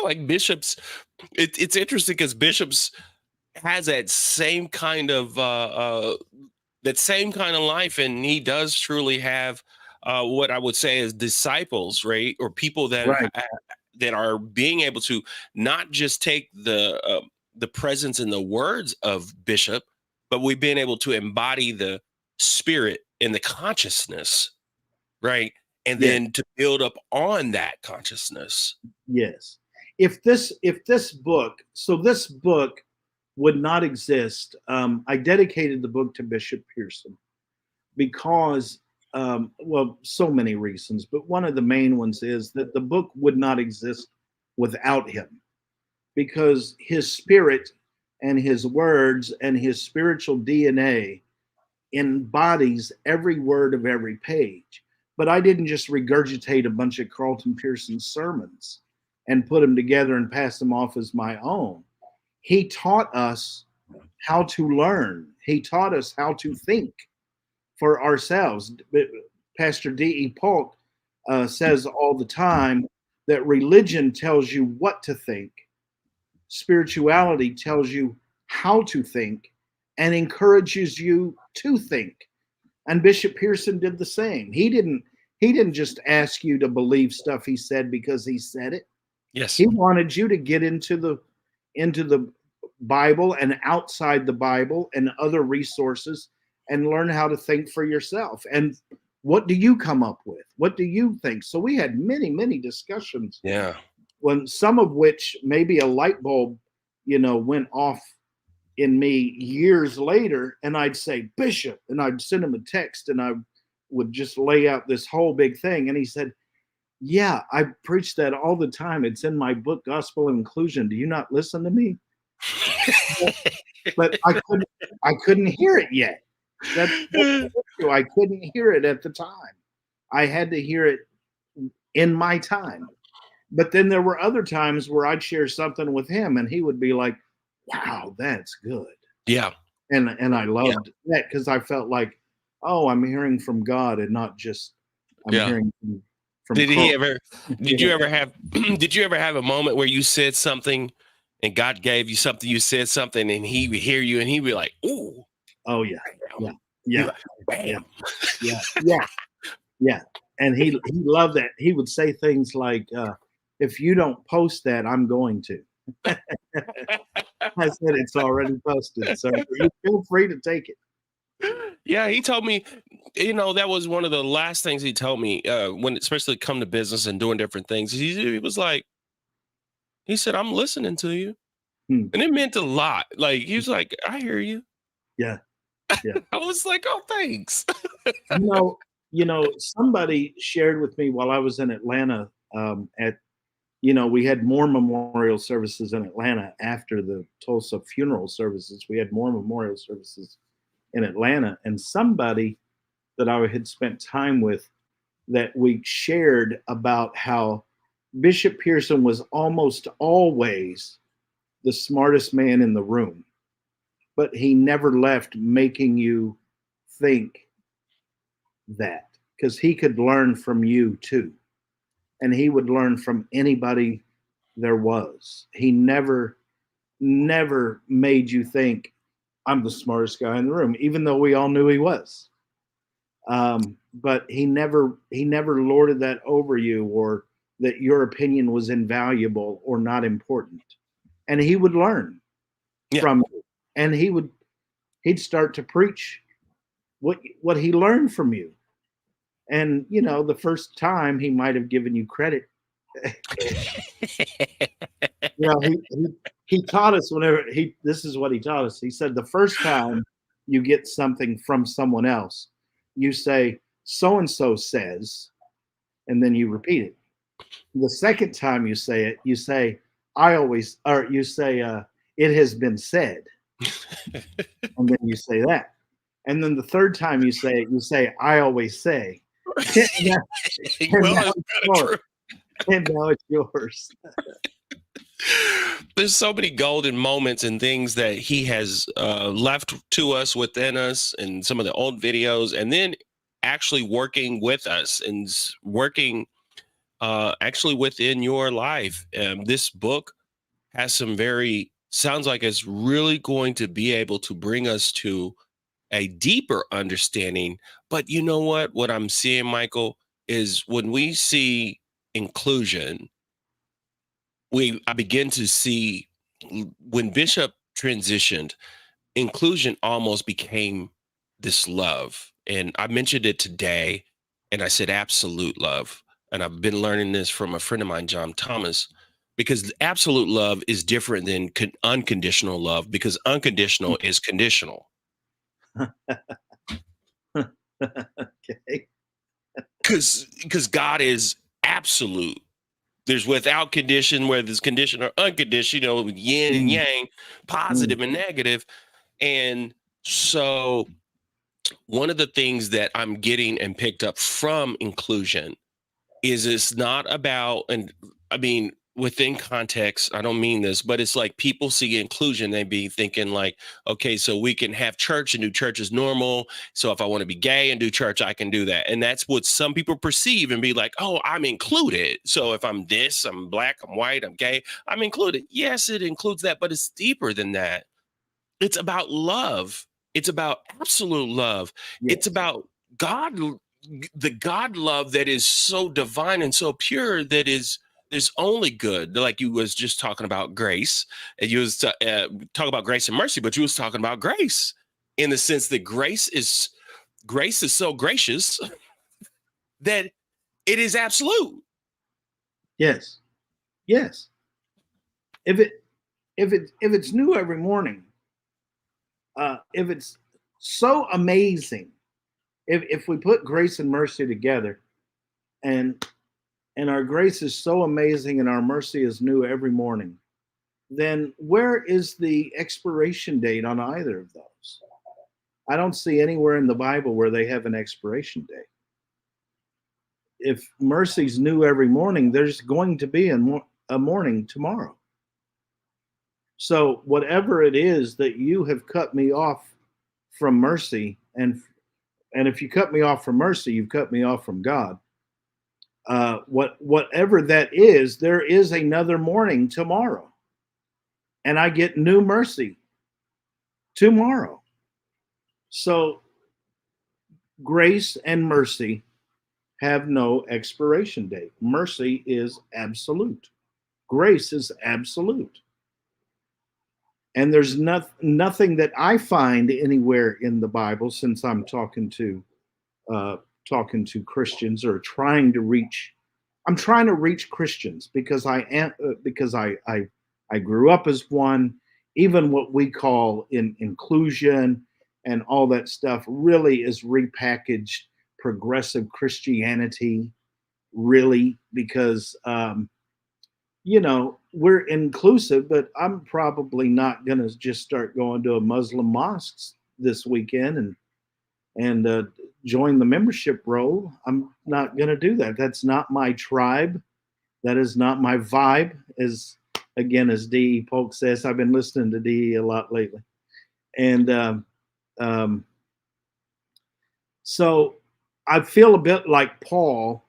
like Bishop's. It's interesting because Bishop's has that same kind of life, and he does truly have what I would say is disciples, right, or people that that are being able to not just take the presence and the words of Bishop, but we've been able to embody the spirit and the consciousness, right? And then to build up on that consciousness. Yes. If this book would not exist, I dedicated the book to Bishop Pearson because, well, so many reasons, but one of the main ones is that the book would not exist without him, because his spirit and his words and his spiritual DNA embodies every word of every page. But I didn't just regurgitate a bunch of Carlton Pearson sermons and put them together and pass them off as my own. He taught us how to learn. He taught us how to think for ourselves. Pastor D.E. Polk says all the time that religion tells you what to think. Spirituality tells you how to think and encourages you to think. And Bishop Pearson did the same. He didn't just ask you to believe stuff he said because he said it. Yes. He wanted you to get into the Bible and outside the Bible and other resources and learn how to think for yourself. And what do you come up with? What do you think? So we had many, many discussions. Yeah. When some of which maybe a light bulb, went off in me years later, and I'd say, Bishop, and I'd send him a text and I would just lay out this whole big thing. And he said, yeah, I preach that all the time. It's in my book, Gospel of Inclusion. Do you not listen to me? But I couldn't hear it yet. That's the issue. I couldn't hear it at the time. I had to hear it in my time. But then there were other times where I'd share something with him and he would be like, wow, that's good. Yeah. And I loved that because I felt like, oh, I'm hearing from God and not just I'm hearing from Did you Yeah. ever have a moment where you said something and God gave you something, you said something and he would hear you and he'd be like, ooh. Oh yeah. Bam. Yeah. Bam. Yeah. And he loved that. He would say things like, if you don't post that, I'm going to. I said it's already posted, so you feel free to take it. Yeah, he told me, that was one of the last things he told me when especially come to business and doing different things. He was like, he said, I'm listening to you. And it meant a lot. Like, he was like, I hear you. Yeah. I was like, oh, thanks. Somebody shared with me while I was in Atlanta we had more memorial services in Atlanta after the Tulsa funeral services. We had more memorial services in Atlanta. And somebody that I had spent time with that week shared about how Bishop Pearson was almost always the smartest man in the room, but he never left making you think that, because he could learn from you too. And he would learn from anybody there was. He never made you think I'm the smartest guy in the room, even though we all knew he was. But he never lorded that over you, or that your opinion was invaluable or not important. And he would learn from you. And he'd start to preach what he learned from you. And the first time he might have given you credit. He taught us this is what he taught us. He said the first time you get something from someone else, you say, so and so says, and then you repeat it. The second time you say it, you say, it has been said. And then you say that. And then the third time you say it, you say, I always say. And now it's yours. There's so many golden moments and things that he has left to us within us and some of the old videos, and then actually working with us and working actually within your life. This book has sounds like it's really going to be able to bring us to a deeper understanding. But you know what I'm seeing, Michael, is when we see inclusion, I begin to see when Bishop transitioned, inclusion almost became this love. And I mentioned it today, and I said absolute love. And I've been learning this from a friend of mine, John Thomas, because absolute love is different than unconditional love, because unconditional is conditional. Okay. Because God is absolute. There's without condition, where there's condition or unconditional, yin and yang, positive and negative. And so one of the things that I'm getting and picked up from inclusion is it's not about, and I mean, within context, I don't mean this, but it's like people see inclusion, they be thinking like, okay, so we can have church and do church as normal. So if I want to be gay and do church, I can do that. And that's what some people perceive and be like, oh, I'm included. So if I'm this, I'm black, I'm white, I'm gay, I'm included. Yes, it includes that, but it's deeper than that. It's about love. It's about absolute love. Yes. It's about God, the God love that is so divine and so pure that is only good. Like you was just talking about grace, and you was talking about grace and mercy, but you was talking about grace in the sense that grace is so gracious that it is absolute. Yes. If it's new every morning, if it's so amazing If we put grace and mercy together, and our grace is so amazing and our mercy is new every morning, then where is the expiration date on either of those? I don't see anywhere in the Bible where they have an expiration date. If mercy's new every morning, there's going to be a morning tomorrow. So whatever it is that you have cut me off from mercy, and if you cut me off from mercy, you've cut me off from God. Whatever that is, there is another morning tomorrow, and I get new mercy tomorrow. So grace and mercy have no expiration date. Mercy is absolute. Grace is absolute. And there's nothing that I find anywhere in the Bible, since I'm talking to Christians, or trying to reach Christians, because I grew up as one. Even what we call inclusion and all that stuff really is repackaged progressive Christianity, really, because we're inclusive, but I'm probably not going to just start going to a Muslim mosque this weekend and join the membership roll. I'm not going to do that. That's not my tribe. That is not my vibe. As D.E. Polk says, I've been listening to D.E. a lot lately. And so I feel a bit like Paul,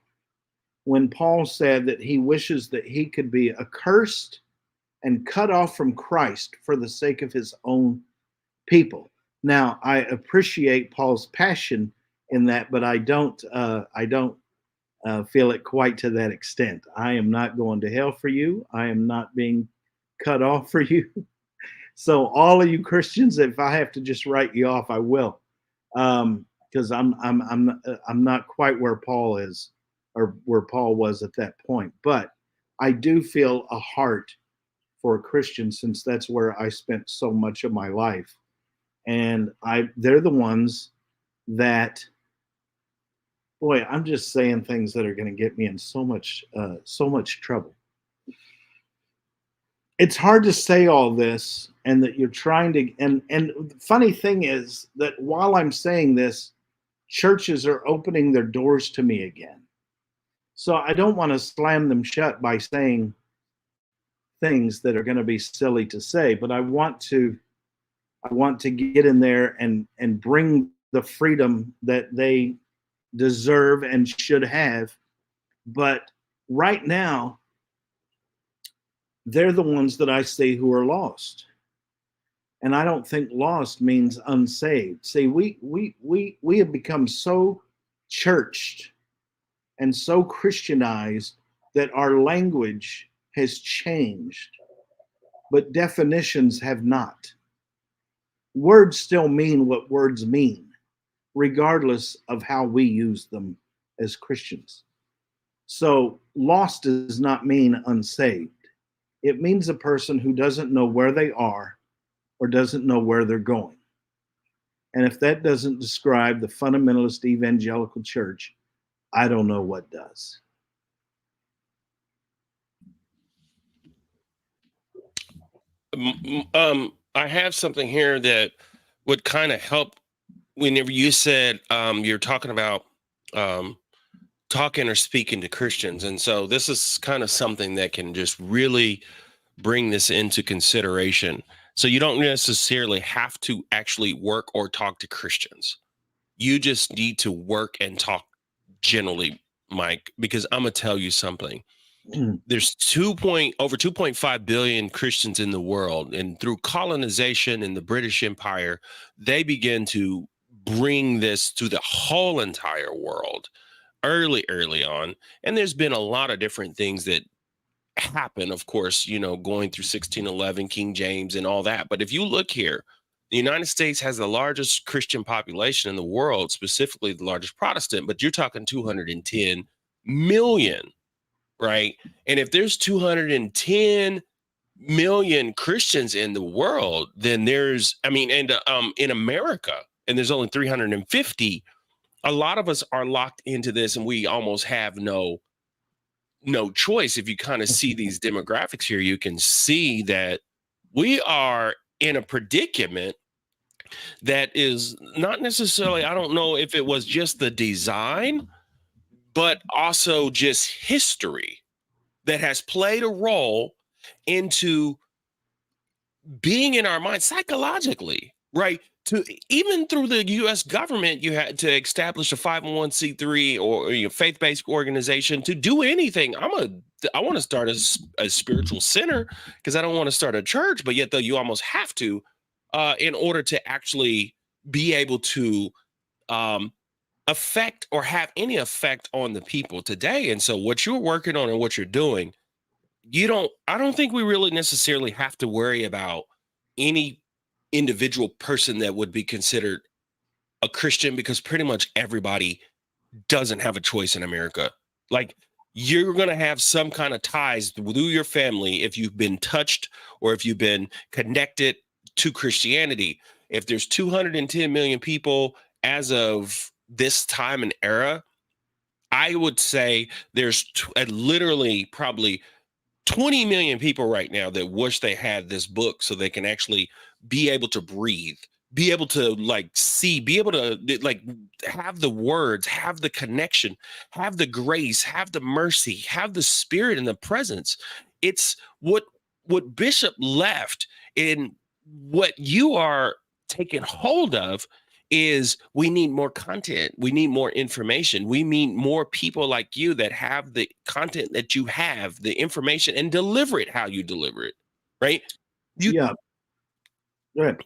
when Paul said that he wishes that he could be accursed and cut off from Christ for the sake of his own people. Now, I appreciate Paul's passion in that, but I don't feel it quite to that extent. I am not going to hell for you. I am not being cut off for you. So all of you Christians, if I have to just write you off, I will, because I'm not quite where Paul is, or where Paul was at that point. But I do feel a heart for Christians, since that's where I spent so much of my life. And they're the ones that, boy, I'm just saying things that are going to get me in so much trouble. It's hard to say all this, and that you're trying to, and the funny thing is that while I'm saying this, churches are opening their doors to me again. So I don't want to slam them shut by saying things that are going to be silly to say, but I want to get in there and bring the freedom that they deserve and should have. But right now, they're the ones that I see who are lost. And I don't think lost means unsaved. See, we have become so churched and so Christianized that our language has changed, but definitions have not. Words still mean what words mean, regardless of how we use them as Christians. So lost does not mean unsaved. It means a person who doesn't know where they are or doesn't know where they're going. And if that doesn't describe the fundamentalist evangelical church, I don't know what does. I have something here that would kind of help. Whenever you said you're talking about talking or speaking to Christians, and so this is kind of something that can just really bring this into consideration. So you don't necessarily have to actually work or talk to Christians. You just need to work and talk generally, Mike, because I'm gonna tell you something. There's over 2.5 billion Christians in the world, and through colonization in the British Empire, they begin to bring this to the whole entire world early on. And there's been a lot of different things that happen, of course, going through 1611, King James and all that. But if you look here, the United States has the largest Christian population in the world, specifically the largest Protestant, but you're talking 210 million. Right. And if there's 210 million Christians in the world, then in America, and there's only 350 a lot of us are locked into this, and we almost have no choice. If you kind of see these demographics here, you can see that we are in a predicament that is not necessarily, I don't know if it was just the design, but also just history that has played a role into being in our minds psychologically, right? To even through the U.S. government, you had to establish a 501c3 or a faith-based organization to do anything. I want to start a spiritual center because I don't want to start a church, but yet though you almost have to in order to actually be able to affect or have any effect on the people today. And so what you're working on and what you're doing, I don't think we really necessarily have to worry about any individual person that would be considered a Christian, because pretty much everybody doesn't have a choice in America. Like, you're going to have some kind of ties through your family if you've been touched or if you've been connected to Christianity. If there's 210 million people as of this time and era, I would say there's literally probably 20 million people right now that wish they had this book so they can actually be able to breathe, be able to like see, be able to like have the words, have the connection, have the grace, have the mercy, have the spirit and the presence. It's what Bishop left, in what you are taking hold of is we need more content. We need more information. We need more people like you that have the content that you have, the information, and deliver it how you deliver it, right? Yeah. Right.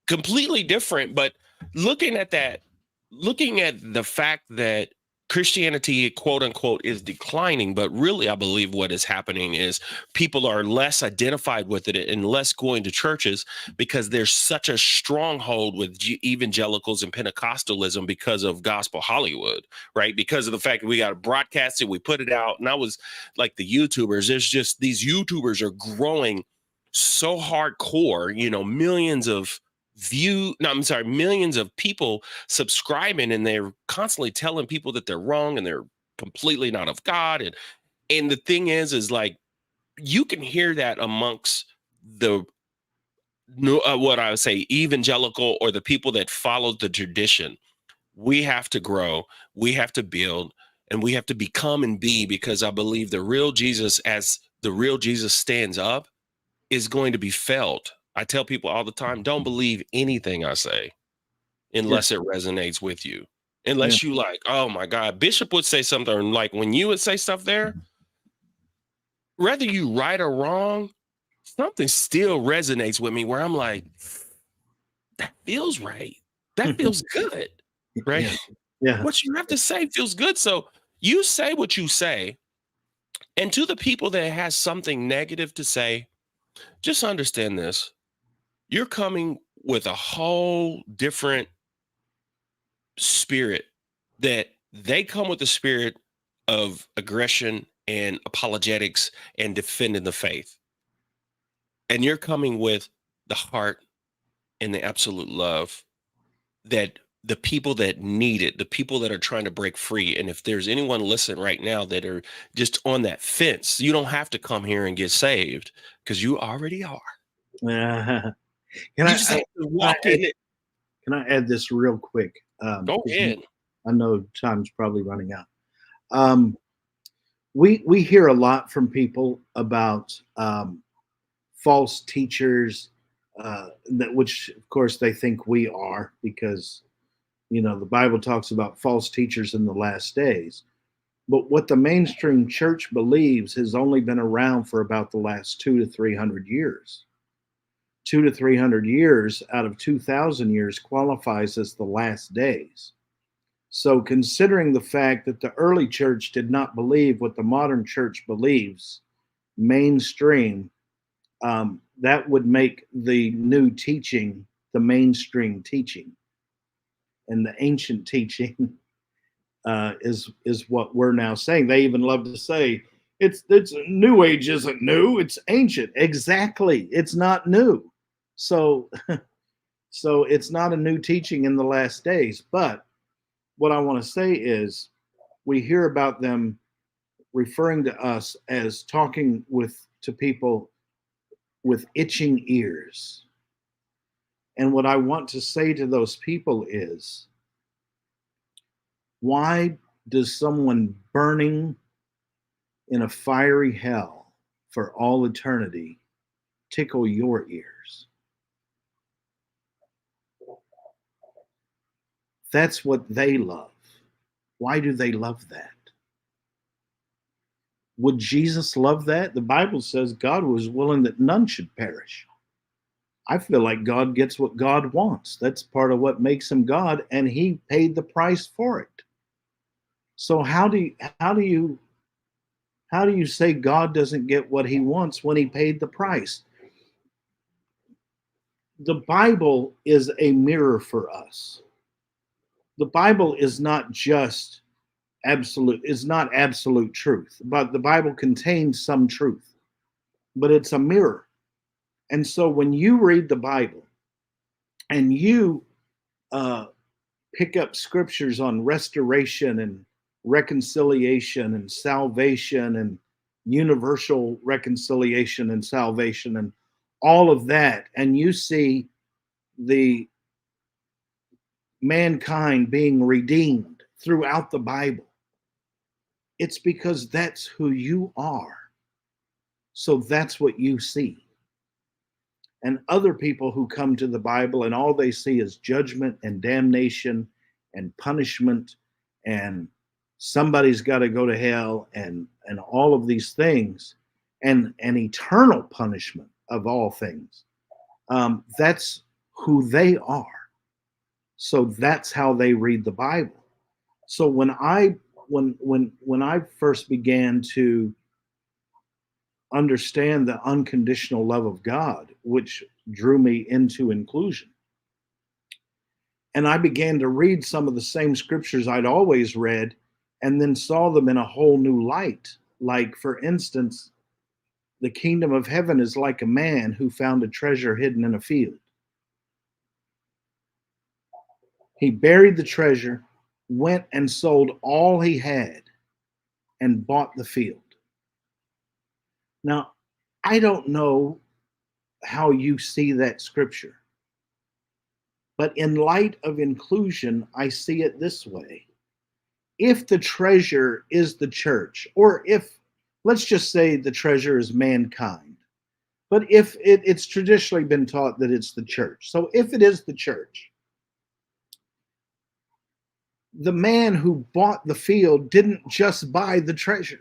Completely different, but looking at the fact that Christianity, quote unquote, is declining, but really I believe what is happening is people are less identified with it and less going to churches because there's such a stronghold with evangelicals and Pentecostalism because of gospel Hollywood, right? Because of the fact that we got to broadcast it, we put it out. And I was like the YouTubers, there's just these YouTubers are growing so hardcore, millions of millions of people subscribing, and they're constantly telling people that they're wrong and they're completely not of God. And the thing is like, you can hear that amongst the what I would say evangelical, or the people that follow the tradition. We have to grow, we have to build, and we have to become and be, because I believe the real Jesus, as the real Jesus stands up, is going to be felt. I tell people all the time, don't believe anything I say unless it resonates with you. Unless you like, oh my God, Bishop would say something like, when you would say stuff there, whether you right or wrong, something still resonates with me where I'm like, that feels right. That feels good, right? Yeah. What you have to say feels good. So you say what you say. And to the people that has something negative to say, just understand this. You're coming with a whole different spirit, that they come with the spirit of aggression and apologetics and defending the faith. And you're coming with the heart and the absolute love that the people that need it, the people that are trying to break free. And if there's anyone listening right now that are just on that fence, you don't have to come here and get saved, because you already are. Can You just have to walk in it. Can I add this real quick? Go ahead. I know time's probably running out. We hear a lot from people about false teachers, which of course they think we are, because the Bible talks about false teachers in the last days. But what the mainstream church believes has only been around for about the last 200 to 300 years. 200 to 300 years out of 2,000 years qualifies as the last days. So considering the fact that the early church did not believe what the modern church believes, mainstream, that would make the new teaching the mainstream teaching. And the ancient teaching is what we're now saying. They even love to say, it's New Age isn't new, it's ancient. Exactly, it's not new. So it's not a new teaching in the last days. But what I want to say is we hear about them referring to us as talking to people with itching ears. And what I want to say to those people is, why does someone burning in a fiery hell for all eternity tickle your ears? That's what they love. Why do they love that? Would Jesus love that? The Bible says God was willing that none should perish. I feel like God gets what God wants. That's part of what makes him God, and he paid the price for it. So how do you say God doesn't get what he wants when he paid the price? The Bible is a mirror for us. The Bible is not just absolute truth, but the Bible contains some truth, but it's a mirror. And so when you read the Bible and you pick up scriptures on restoration and reconciliation and salvation and universal reconciliation and salvation and all of that, and you see the mankind being redeemed throughout the Bible, it's because that's who you are. So that's what you see. And other people who come to the Bible and all they see is judgment and damnation and punishment, and somebody's got to go to hell, and all of these things, and eternal punishment of all things. That's who they are. So that's how they read the Bible. So when I first began to understand the unconditional love of God, which drew me into inclusion, and I began to read some of the same scriptures I'd always read, and then saw them in a whole new light. Like, for instance, the kingdom of heaven is like a man who found a treasure hidden in a field. He buried the treasure, went and sold all he had, and bought the field. Now, I don't know how you see that scripture, but in light of inclusion, I see it this way. If the treasure is the church, or if, let's just say the treasure is mankind, but if it's traditionally been taught that it's the church. So if it is the church, the man who bought the field didn't just buy the treasure.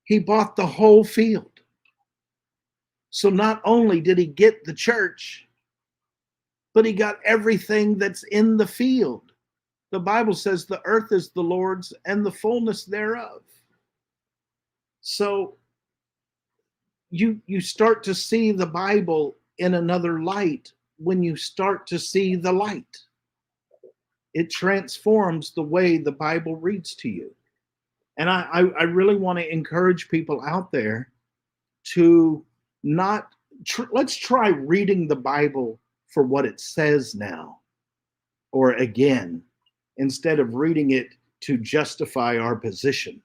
He bought the whole field. So not only did he get the church, but he got everything that's in the field. The Bible says the earth is the Lord's and the fullness thereof. So you start to see the Bible in another light when you start to see the light. It transforms the way the Bible reads to you. And I really want to encourage people out there to not, let's try reading the Bible for what it says now, or again, instead of reading it to justify our position.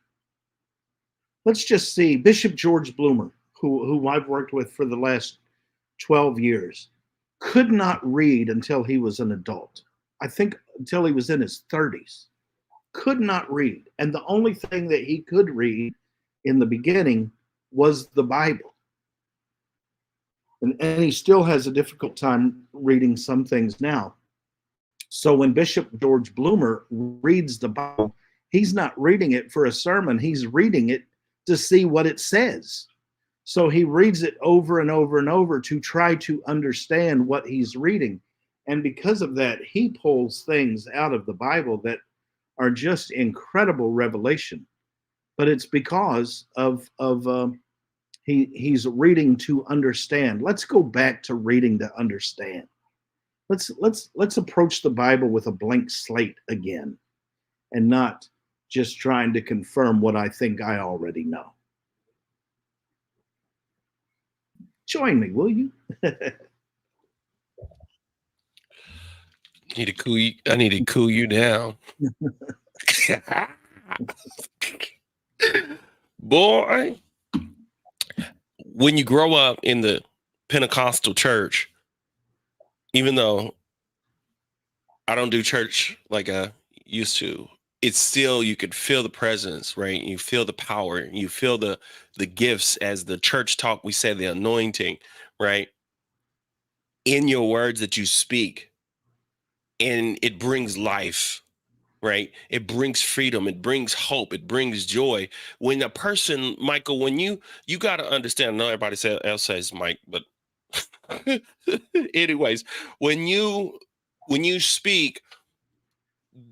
Let's just see Bishop George Bloomer, who I've worked with for the last 12 years, could not read until he was an adult. I think until he was in his 30s. Could not read. And the only thing that he could read in the beginning was the Bible. And he still has a difficult time reading some things now. So when Bishop George Bloomer reads the Bible, he's not reading it for a sermon. He's reading it to see what it says. So he reads it over and over and over to try to understand what he's reading. And because of that, he pulls things out of the Bible that are just incredible revelation. But it's because of he's reading to understand. Let's go back to reading to understand. Let's approach the Bible with a blank slate again, and not just trying to confirm what I think I already know. Join me, will you? I need to cool you down. Boy, when you grow up in the Pentecostal church, even though I don't do church like I used to, it's still, you could feel the presence, right? You feel the power, you feel the gifts. As the church talk, we say the anointing, right? In your words that you speak, and it brings life, right? It brings freedom, it brings hope, it brings joy. When a person, Michael, when you got to understand, I know everybody else says Mike, but anyways, when you speak,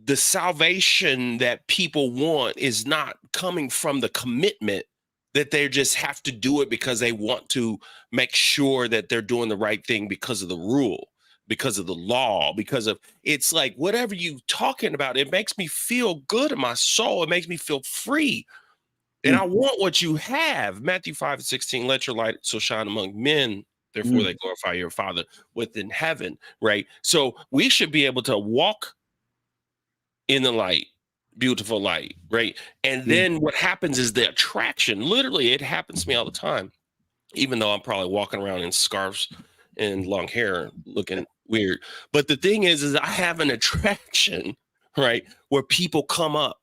the salvation that people want is not coming from the commitment that they just have to do it because they want to make sure that they're doing the right thing because of the rule, because of the law, because of, it's like, whatever you talking about, it makes me feel good in my soul. It makes me feel free. And I want what you have. Matthew 5:16, let your light so shine among men, therefore they glorify your Father within heaven, right? So we should be able to walk in the light, beautiful light, right? And then what happens is the attraction. Literally, it happens to me all the time, even though I'm probably walking around in scarves and long hair looking weird. But the thing is I have an attraction, right? Where people come up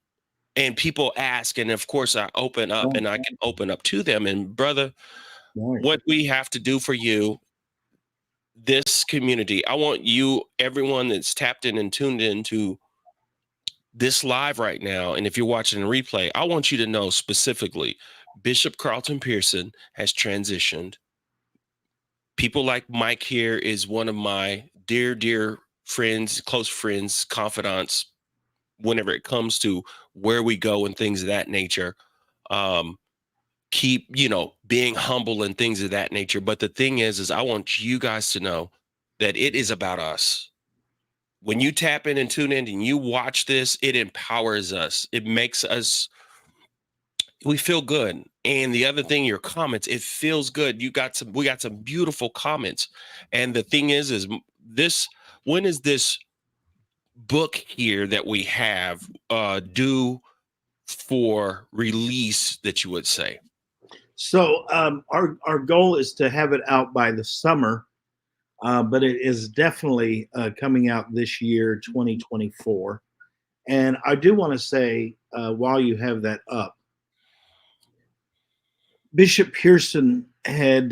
and people ask. And of course, I open up and I can open up to them. And brother, what we have to do for you, this community, I want you, everyone that's tapped in and tuned into this live right now, and if you're watching a replay, I want you to know specifically, Bishop Carlton Pearson has transitioned. People like Mike here is one of my dear, dear friends, close friends, confidants, whenever it comes to where we go and things of that nature. Keep, being humble and things of that nature. But the thing is I want you guys to know that it is about us. When you tap in and tune in and you watch this, it empowers us. It makes us, we feel good. And the other thing, your comments, it feels good. We got some beautiful comments. And the thing is this, when is this book here that we have due for release, that you would say? So our goal is to have it out by the summer, but it is definitely coming out this year, 2024. And I do want to say, while you have that up, Bishop Pearson had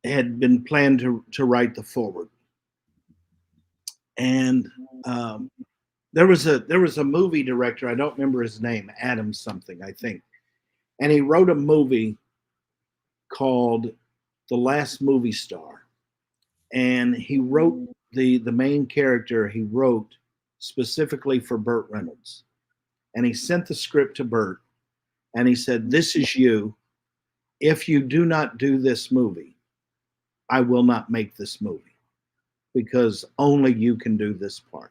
been planned to write the foreword, and there was a movie director, I don't remember his name, Adam something, I think, and he wrote a movie called The Last Movie Star, and he wrote the main character. He wrote specifically for Burt Reynolds, and he sent the script to Burt, and he said, "This is you. If you do not do this movie, I will not make this movie, because only you can do this part."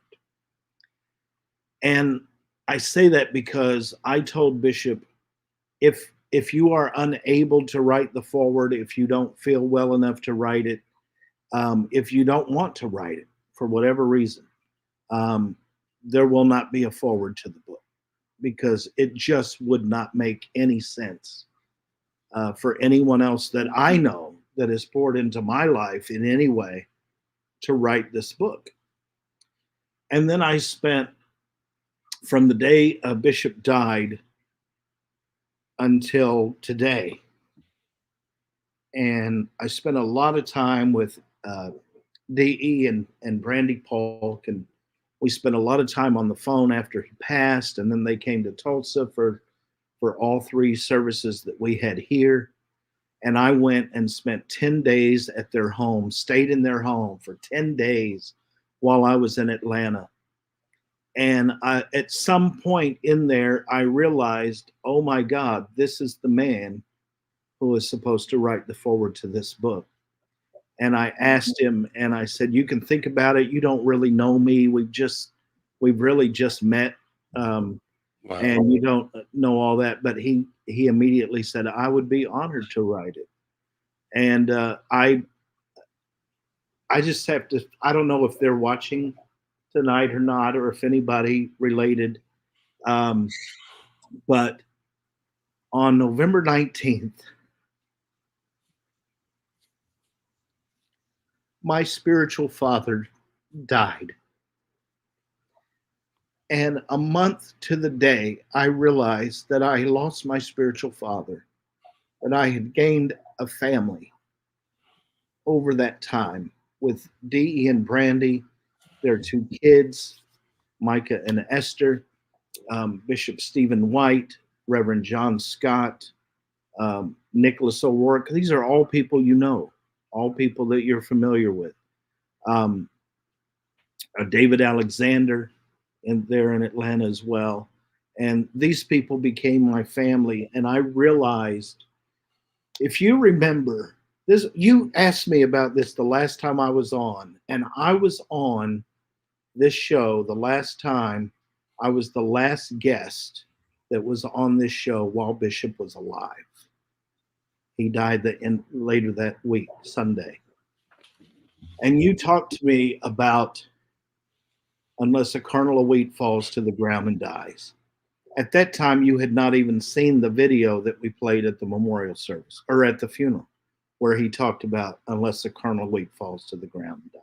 And I say that because I told Bishop, if you are unable to write the foreword, if you don't feel well enough to write it, if you don't want to write it for whatever reason, there will not be a foreword to the book, because it just would not make any sense for anyone else that I know that has poured into my life in any way to write this book. And then I spent, from the day a bishop died until today, and I spent a lot of time with DE and Brandy Polk, and we spent a lot of time on the phone after he passed, and then they came to Tulsa for all three services that we had here. And I went and spent 10 days at their home, stayed in their home for 10 days while I was in Atlanta. And at some point in there, I realized, oh my God, this is the man who is supposed to write the foreword to this book. And I asked him, and I said, "You can think about it. You don't really know me. We've really just met, Wow. and you don't know all that." But he immediately said, "I would be honored to write it." And I just have to, I don't know if they're watching tonight or not, or if anybody related. But on November 19th, my spiritual father died. And a month to the day, I realized that I lost my spiritual father, that I had gained a family over that time with Dee and Brandy, their two kids, Micah and Esther, Bishop Stephen White, Reverend John Scott, Nicholas O'Rourke. These are all people you know, all people that you're familiar with. David Alexander, and there in Atlanta as well. And these people became my family. And I realized, if you remember this, you asked me about this the last time I was on, and I was on this show the last time. I was the last guest that was on this show while Bishop was alive. He died later that week, Sunday. And you talked to me about unless a kernel of wheat falls to the ground and dies. At that time, you had not even seen the video that we played at the memorial service or at the funeral, where he talked about unless a kernel of wheat falls to the ground and dies.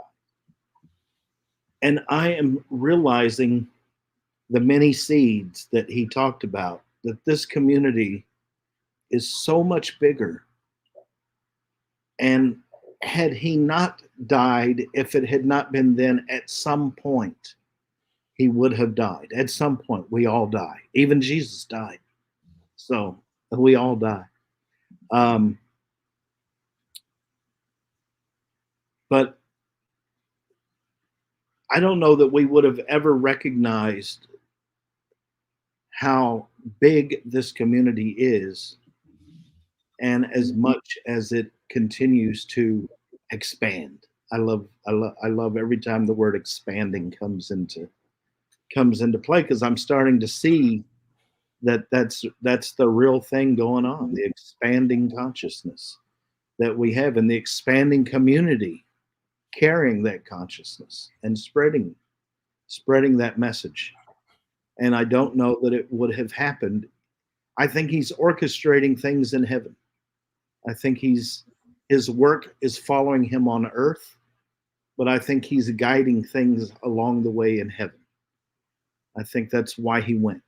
And I am realizing the many seeds that he talked about, that this community is so much bigger. And had he not died, if it had not been then, at some point, he would have died. At some point, we all die. Even Jesus died. So we all die. But I don't know that we would have ever recognized how big this community is, and as much as it continues to expand. I love every time the word expanding comes into play, because I'm starting to see that that's the real thing going on, the expanding consciousness that we have, and the expanding community carrying that consciousness and spreading that message. And I don't know that it would have happened. I think he's orchestrating things in heaven. I think his work is following him on earth, but I think he's guiding things along the way in heaven. I think that's why he went.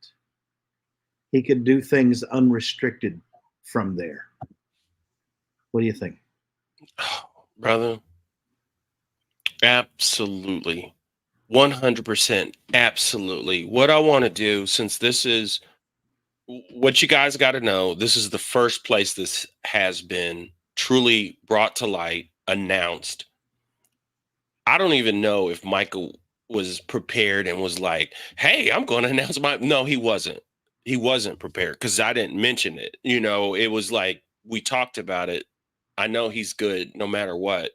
He could do things unrestricted from there. What do you think? Brother, absolutely. 100%. Absolutely. What I want to do, since this is what you guys got to know, this is the first place this has been truly brought to light, announced. I don't even know if Michael was prepared and was like, hey, I'm going to announce no, he wasn't. He wasn't prepared because I didn't mention it. You know, it was like, we talked about it. I know he's good no matter what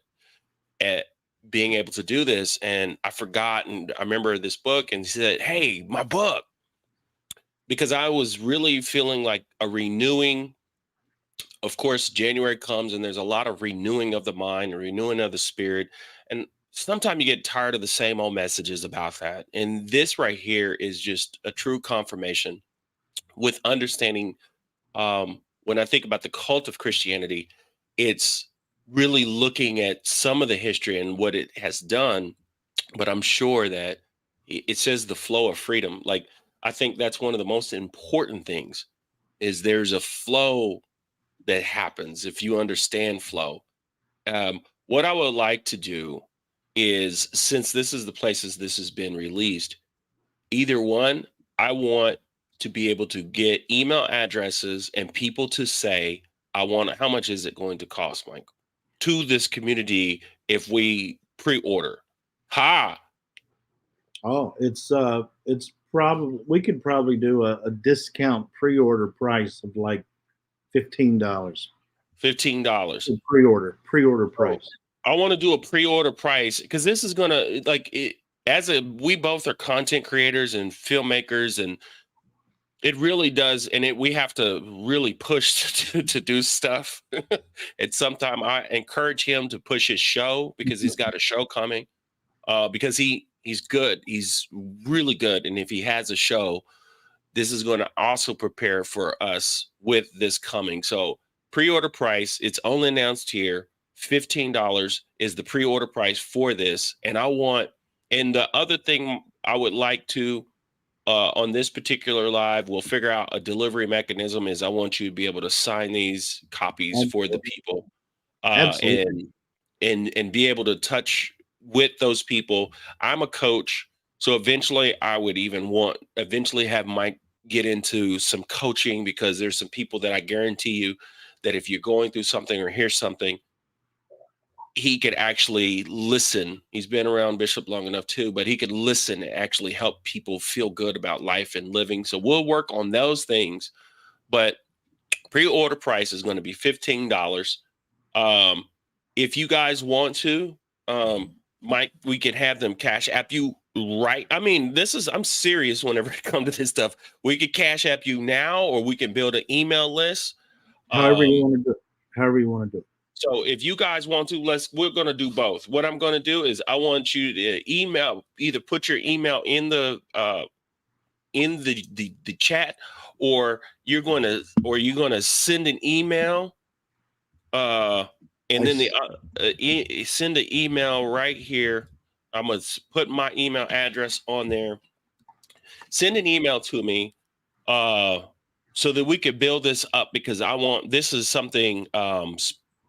at being able to do this. And I forgot. And I remember this book, and he said, hey, my book, because I was really feeling like a renewing. Of course, January comes and there's a lot of renewing of the mind, renewing of the spirit. And sometimes you get tired of the same old messages about that. And this right here is just a true confirmation with understanding. When I think about the cult of Christianity, it's really looking at some of the history and what it has done. But I'm sure that it says the flow of freedom. Like, I think that's one of the most important things is there's a flow that happens if you understand flow. What I would like to do is, since this is the places this has been released, either one, I want to be able to get email addresses and people to say, I want, how much is it going to cost, Mike, to this community if we pre-order? Oh, it's probably, we could probably do a discount pre-order price of like $15. $15. Pre-order price. I want to do a pre-order price because this is gonna, like, it, we both are content creators and filmmakers, and It really does, and we have to really push to do stuff. And sometimes I encourage him to push his show because he's got a show coming. Because he's good, he's really good, and if he has a show, this is going to also prepare for us with this coming. So pre-order price, it's only announced here. $15 is the pre-order price for this, and the other thing I would like to on this particular live, we'll figure out a delivery mechanism. Is I want you to be able to sign these copies for the people, Absolutely. and be able to touch with those people. I'm a coach, so eventually I would eventually have Mike get into some coaching, because there's some people that I guarantee you that if you're going through something or hear something, he could actually listen. He's been around Bishop long enough too, but he could listen and actually help people feel good about life and living. So we'll work on those things, but pre-order price is going to be $15. If you guys want to, Mike, we could have them cash app you, right? I mean, I'm serious whenever it comes to this stuff. We could cash app you now, or we can build an email list. However you want to do it. However you want to do it. So if you guys want to, we're going to do both. What I'm going to do is I want you to either put your email in the chat, or you're going to send an email, and then send an email right here. I'm going to put my email address on there. Send an email to me, so that we could build this up, because this is something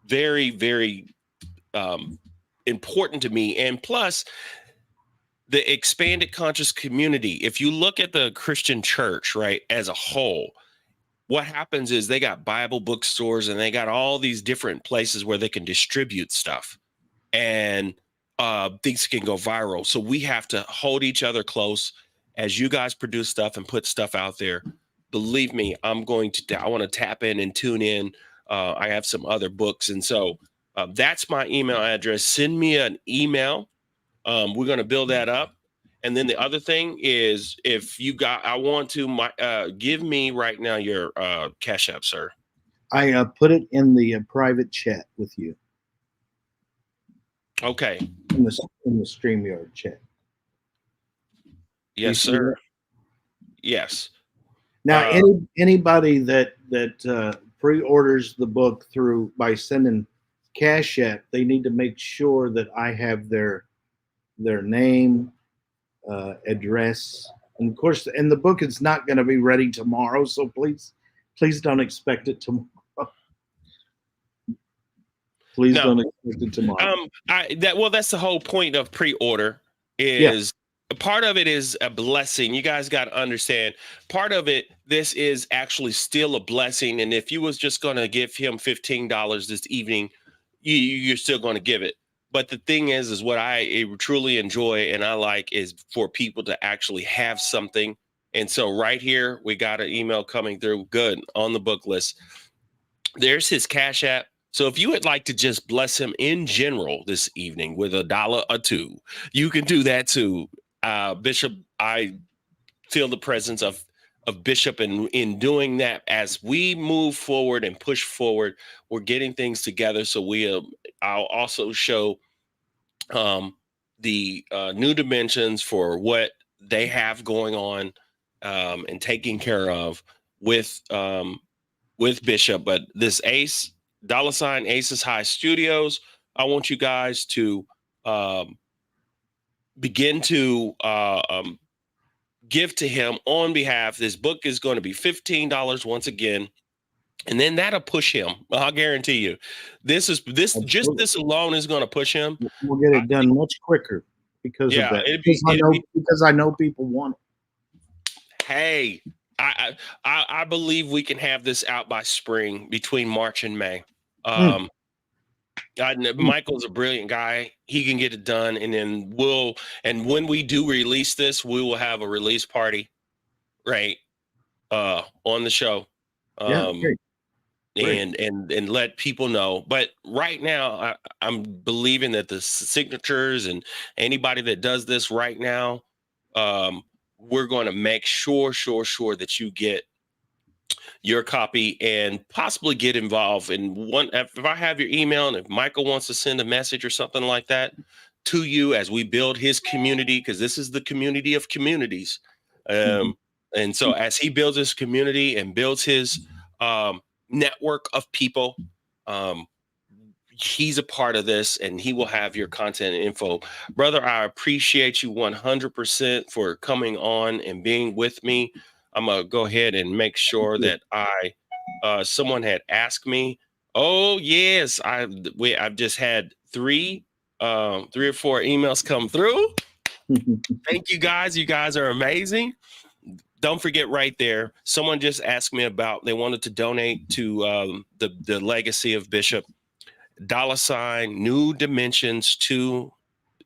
very, very important to me. And plus, the expanded conscious community, if you look at the Christian church, right, as a whole, what happens is they got Bible bookstores and they got all these different places where they can distribute stuff, and things can go viral. So we have to hold each other close as you guys produce stuff and put stuff out there. Believe me, I want to tap in and tune in. I have some other books. And so that's my email address. Send me an email. We're going to build that up. And then the other thing is, I want to give me right now your Cash App, sir. I put it in the private chat with you. Okay. In the StreamYard chat. Yes, sir. Yes. Now, anybody that pre-orders the book by sending Cash App, they need to make sure that I have their name, address, and of course, and the book is not going to be ready tomorrow, so please don't expect it tomorrow. Please don't expect it tomorrow. That's the whole point of pre-order. Part of it is a blessing. You guys got to understand. Part of it, this is actually still a blessing. And if you was just going to give him $15 this evening, you're still going to give it. But the thing is what I truly enjoy and I like is for people to actually have something. And so right here, we got an email coming through. Good, on the book list. There's his Cash App. So if you would like to just bless him in general this evening with $1 or $2, you can do that too. Bishop, I feel the presence of Bishop in doing that. As we move forward and push forward, we're getting things together. So I'll also show the new dimensions for what they have going on and taking care of with Bishop. But this Ace, $Aces High Studios, I want you guys to begin to give to him on behalf. This book is going to be $15 once again. And then that'll push him. I'll guarantee you. This alone is going to push him. We'll get it done much quicker because of that. Because I know people want it. Hey, I believe we can have this out by spring, between March and May. Michael's a brilliant guy. He can get it done. And then when we do release this, we will have a release party, right? On the show. Great. And let people know. But right now, I'm believing that the signatures and anybody that does this right now, we're going to make sure that you get your copy and possibly get involved in one. If I have your email and if Michael wants to send a message or something like that to you as we build his community, because this is the community of communities. And so as he builds his community and builds his network of people, he's a part of this and he will have your content and info. Brother, I appreciate you 100% for coming on and being with me. I'm going to go ahead and make sure that someone had asked me. Oh, yes. I've just had three or four emails come through. Thank you guys. You guys are amazing. Don't forget right there. Someone just asked me about, they wanted to donate to the legacy of Bishop. $ New Dimensions 2.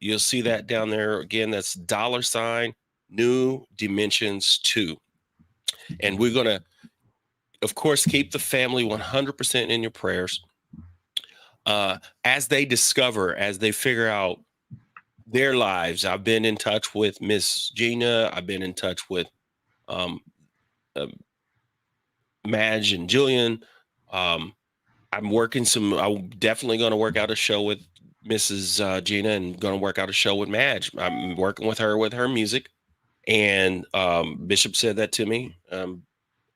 You'll see that down there again. That's $ New Dimensions 2. And we're going to, of course, keep the family 100% in your prayers as they figure out their lives. I've been in touch with Miss Gina. I've been in touch with Madge and Julian. I'm definitely going to work out a show with Mrs. Gina and going to work out a show with Madge. I'm working with her music. And Bishop said that to me.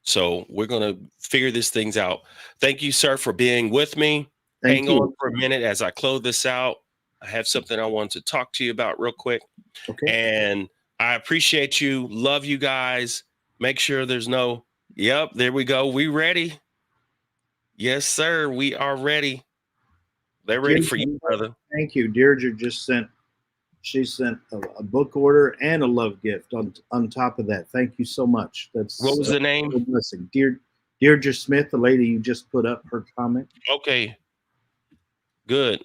So we're going to figure these things out. Thank you, sir, for being with me. Hang on for a minute as I close this out. I have something I want to talk to you about real quick. Okay. And I appreciate you. Love you guys. Make sure there's no, yep, there we go. We ready. Yes, sir. We are ready. They're ready for you, brother. Thank you. Deirdre just sent a book order and a love gift on top of that. Thank you so much. That's what was the name? Blessing. Deirdre Smith, the lady you just put up her comment. Okay. Good.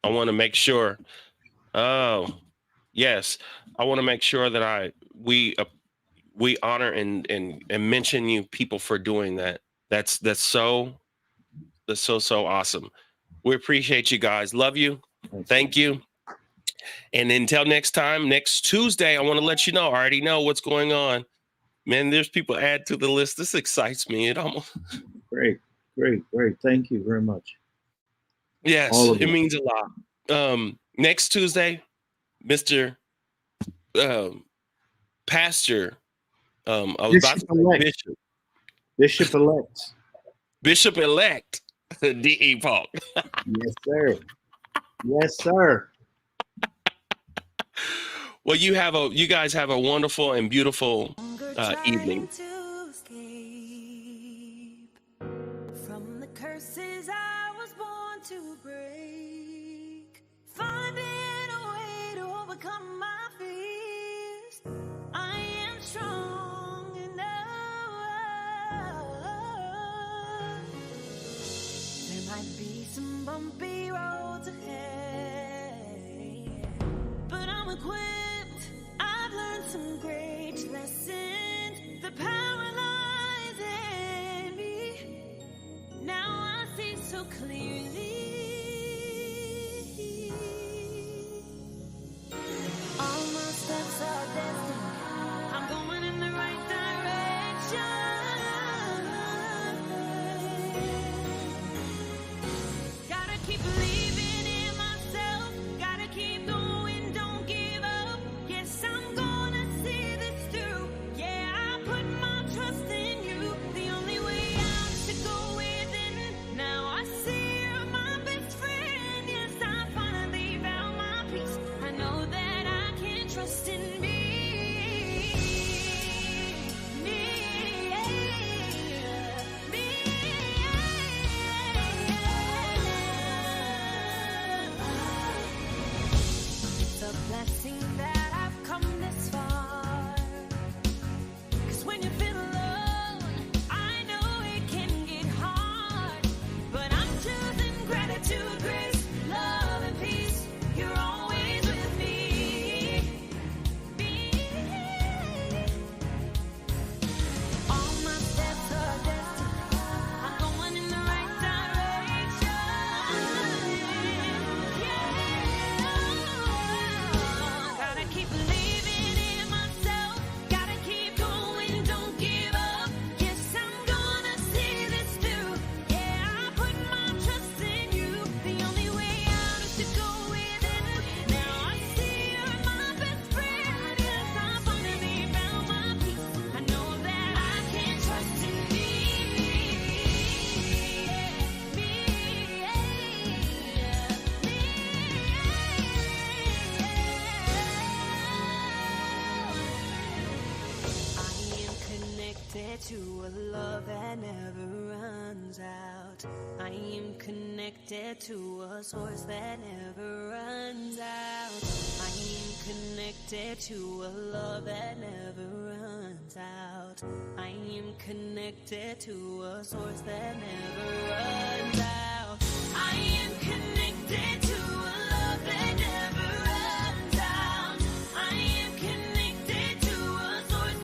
I want to make sure. Oh, yes. I want to make sure that we honor and mention you people for doing that. That's so awesome. We appreciate you guys. Love you. Thank you. And until next time, next Tuesday, I want to let you know. I already know what's going on. Man, there's people add to the list. This excites me. It almost great. Thank you very much. Yes, it means a lot. Next Tuesday, Mr. Pastor. I was about to say Bishop-elect. Bishop-elect D.E. Paul. Yes, sir. Yes, sir. Well, you guys have a wonderful and beautiful evening. From the curses I was born to break, finding a way to overcome my fears. I am strong enough. There might be some bumpy roads ahead, but I'm equipped. I've learned some great lessons. The power lies in me. Now I see so clearly. All my steps are destined. I'm going in the right direction. Gotta keep love that never runs out. I am connected to a source that never runs out. I am connected to a love that never runs out. I am connected to a source that never runs out.